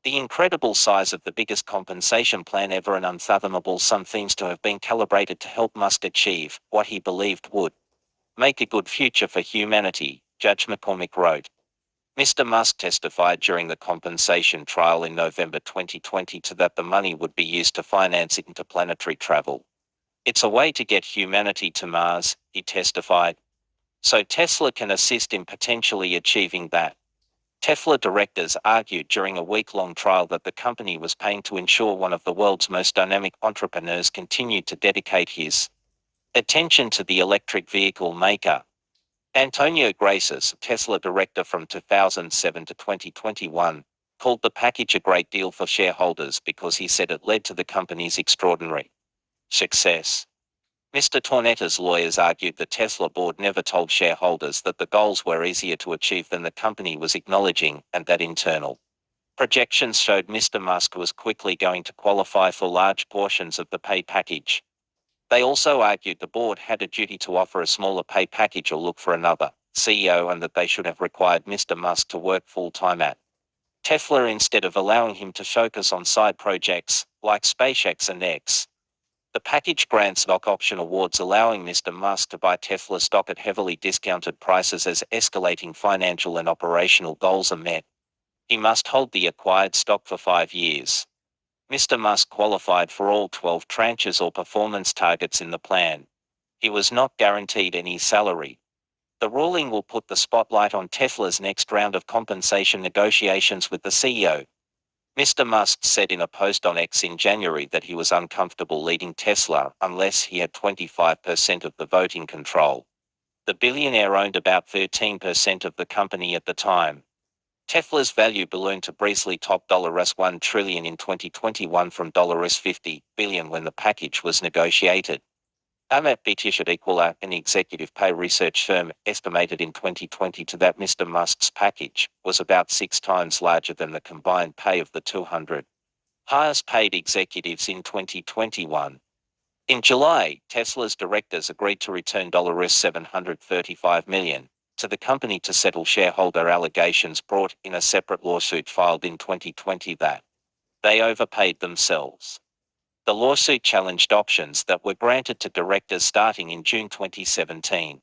The incredible size of the biggest compensation plan ever and unfathomable sum seems to have been calibrated to help Musk achieve what he believed would make a good future for humanity, Judge McCormick wrote. Mr. Musk testified during the compensation trial in November 2020 that the money would be used to finance interplanetary travel. It's a way to get humanity to Mars, he testified. So Tesla can assist in potentially achieving that. Tesla directors argued during a week-long trial that the company was paying to ensure one of the world's most dynamic entrepreneurs continued to dedicate his attention to the electric vehicle maker. Antonio Graces, Tesla director from 2007 to 2021, called the package a great deal for shareholders because he said it led to the company's extraordinary success. Mr. Tornetta's lawyers argued the Tesla board never told shareholders that the goals were easier to achieve than the company was acknowledging, and that internal projections showed Mr. Musk was quickly going to qualify for large portions of the pay package. They also argued the board had a duty to offer a smaller pay package or look for another CEO, and that they should have required Mr. Musk to work full-time at Tesla instead of allowing him to focus on side projects like SpaceX and X. The package grants stock option awards, allowing Mr. Musk to buy Tesla stock at heavily discounted prices as escalating financial and operational goals are met. He must hold the acquired stock for 5 years. Mr. Musk qualified for all 12 tranches or performance targets in the plan. He was not guaranteed any salary. The ruling will put the spotlight on Tesla's next round of compensation negotiations with the CEO. Mr. Musk said in a post on X in January that he was uncomfortable leading Tesla unless he had 25% of the voting control. The billionaire owned about 13% of the company at the time. Tesla's value ballooned to breezily top $1 trillion in 2021 from $50 billion when the package was negotiated. Amit Bitishat Equala, an executive pay research firm, estimated in 2020 that Mr. Musk's package was about 6 times larger than the combined pay of the 200 highest paid executives in 2021. In July, Tesla's directors agreed to return $735 million to the company to settle shareholder allegations brought in a separate lawsuit filed in 2020 that they overpaid themselves. The lawsuit challenged options that were granted to directors starting in June 2017.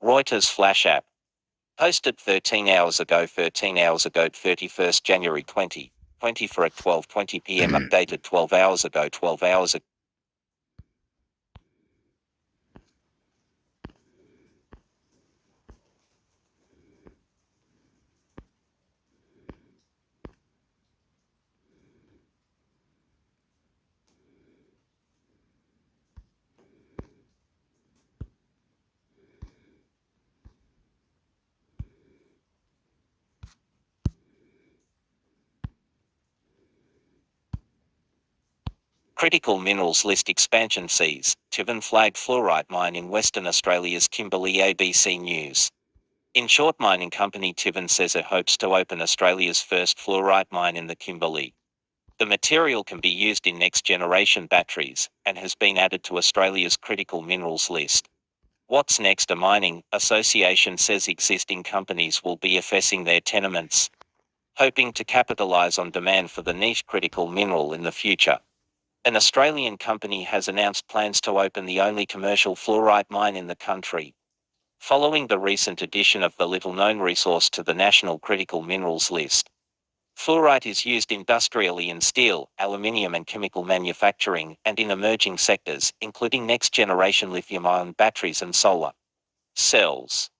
Reuters Flash app posted 13 hours ago, 31st January 2024 at 12:20 p.m. updated 12 hours ago, 12 hours ago. Critical minerals list expansion sees Tivan flagged fluorite mine in Western Australia's Kimberley. ABC News. In short, mining company Tivan says it hopes to open Australia's first fluorite mine in the Kimberley. The material can be used in next-generation batteries and has been added to Australia's critical minerals list. What's Next? A mining association says existing companies will be assessing their tenements, hoping to capitalise on demand for the niche critical mineral in the future. An Australian company has announced plans to open the only commercial fluorite mine in the country, following the recent addition of the little-known resource to the National Critical Minerals List. Fluorite is used industrially in steel, aluminium and chemical manufacturing, and in emerging sectors, including next-generation lithium-ion batteries and solar cells.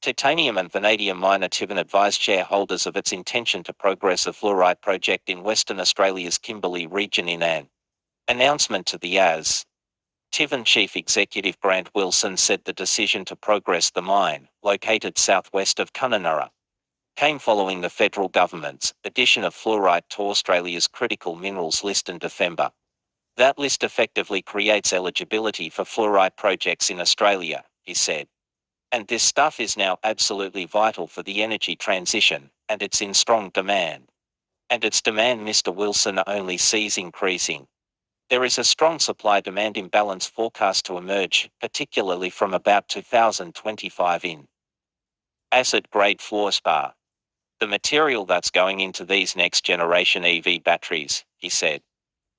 Titanium and vanadium miner Tivan advised shareholders of its intention to progress a fluorite project in Western Australia's Kimberley region in an announcement to the AS. Tivan Chief Executive Grant Wilson said the decision to progress the mine, located southwest of Kununurra, came following the federal government's addition of fluorite to Australia's critical minerals list in December. That list effectively creates eligibility for fluorite projects in Australia, he said. And this stuff is now absolutely vital for the energy transition, and it's in strong demand. And its demand, Mr. Wilson, only sees increasing. There is a strong supply-demand imbalance forecast to emerge, particularly from about 2025 in acid-grade fluorspar, the material that's going into these next-generation EV batteries, he said.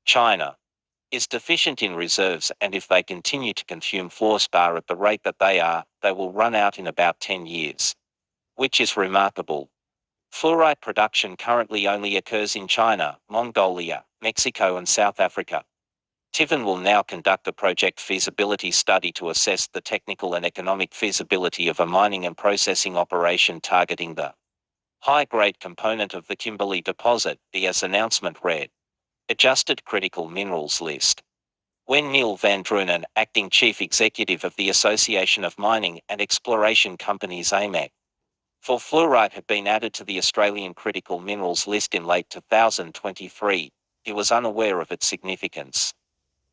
China is deficient in reserves, and if they continue to consume fluorspar at the rate that they are, they will run out in about 10 years, which is remarkable. Fluoride production currently only occurs in China, Mongolia, Mexico and South Africa. Tivan will now conduct a project feasibility study to assess the technical and economic feasibility of a mining and processing operation targeting the high-grade component of the Kimberley deposit, the as announcement read. Adjusted critical minerals list. When Neil van Drunen, acting chief executive of the Association of Mining and Exploration Companies AMEC, for fluoride had been added to the Australian critical minerals list in late 2023, he was unaware of its significance.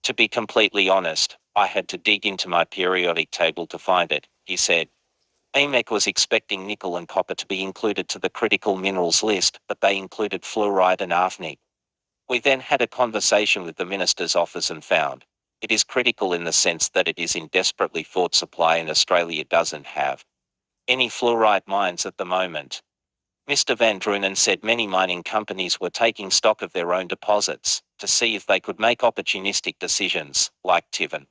To be completely honest, I had to dig into my periodic table to find it, he said. AMEC was expecting nickel and copper to be included to the critical minerals list, but they included fluoride and arsenic. We then had a conversation with the Minister's office and found it is critical in the sense that it is in desperately short supply and Australia doesn't have any fluoride mines at the moment. Mr. van Drunen said many mining companies were taking stock of their own deposits to see if they could make opportunistic decisions, like Tivan.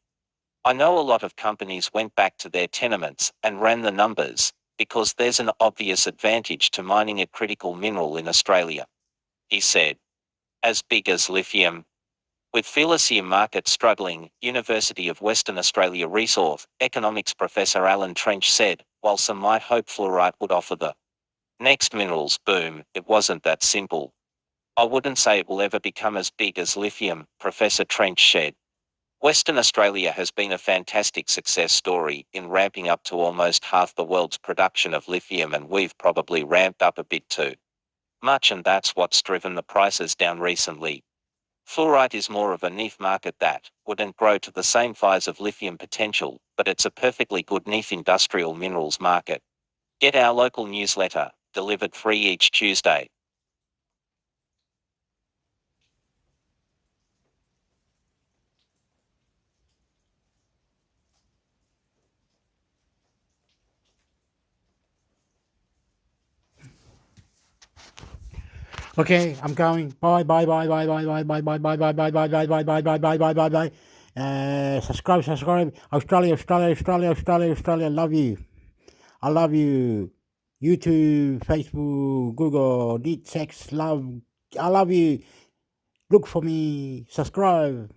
I know a lot of companies went back to their tenements and ran the numbers, because there's an obvious advantage to mining a critical mineral in Australia, he said. As big as lithium. With Felicium market struggling, University of Western Australia resource economics professor Alan Trench said, while some might hope fluoride would offer the next minerals boom, it wasn't that simple. I wouldn't say it will ever become as big as lithium, Professor Trench said. Western Australia has been a fantastic success story in ramping up to almost half the world's production of lithium, and we've probably ramped up a bit too much, and that's what's driven the prices down recently. Fluoride is more of a niche market that wouldn't grow to the same size of lithium potential, but it's a perfectly good niche industrial minerals market. Get our local newsletter, delivered free each Tuesday. Okay, I'm going. Bye, bye, bye, bye, bye, bye, bye, bye, bye, bye, bye, bye, bye, bye, bye, bye, bye, bye, bye, bye. Subscribe. Australia, Australia, Australia, Australia, Australia. Love you. I love you. YouTube, Facebook, Google, Sex, love. I love you. Look for me. Subscribe.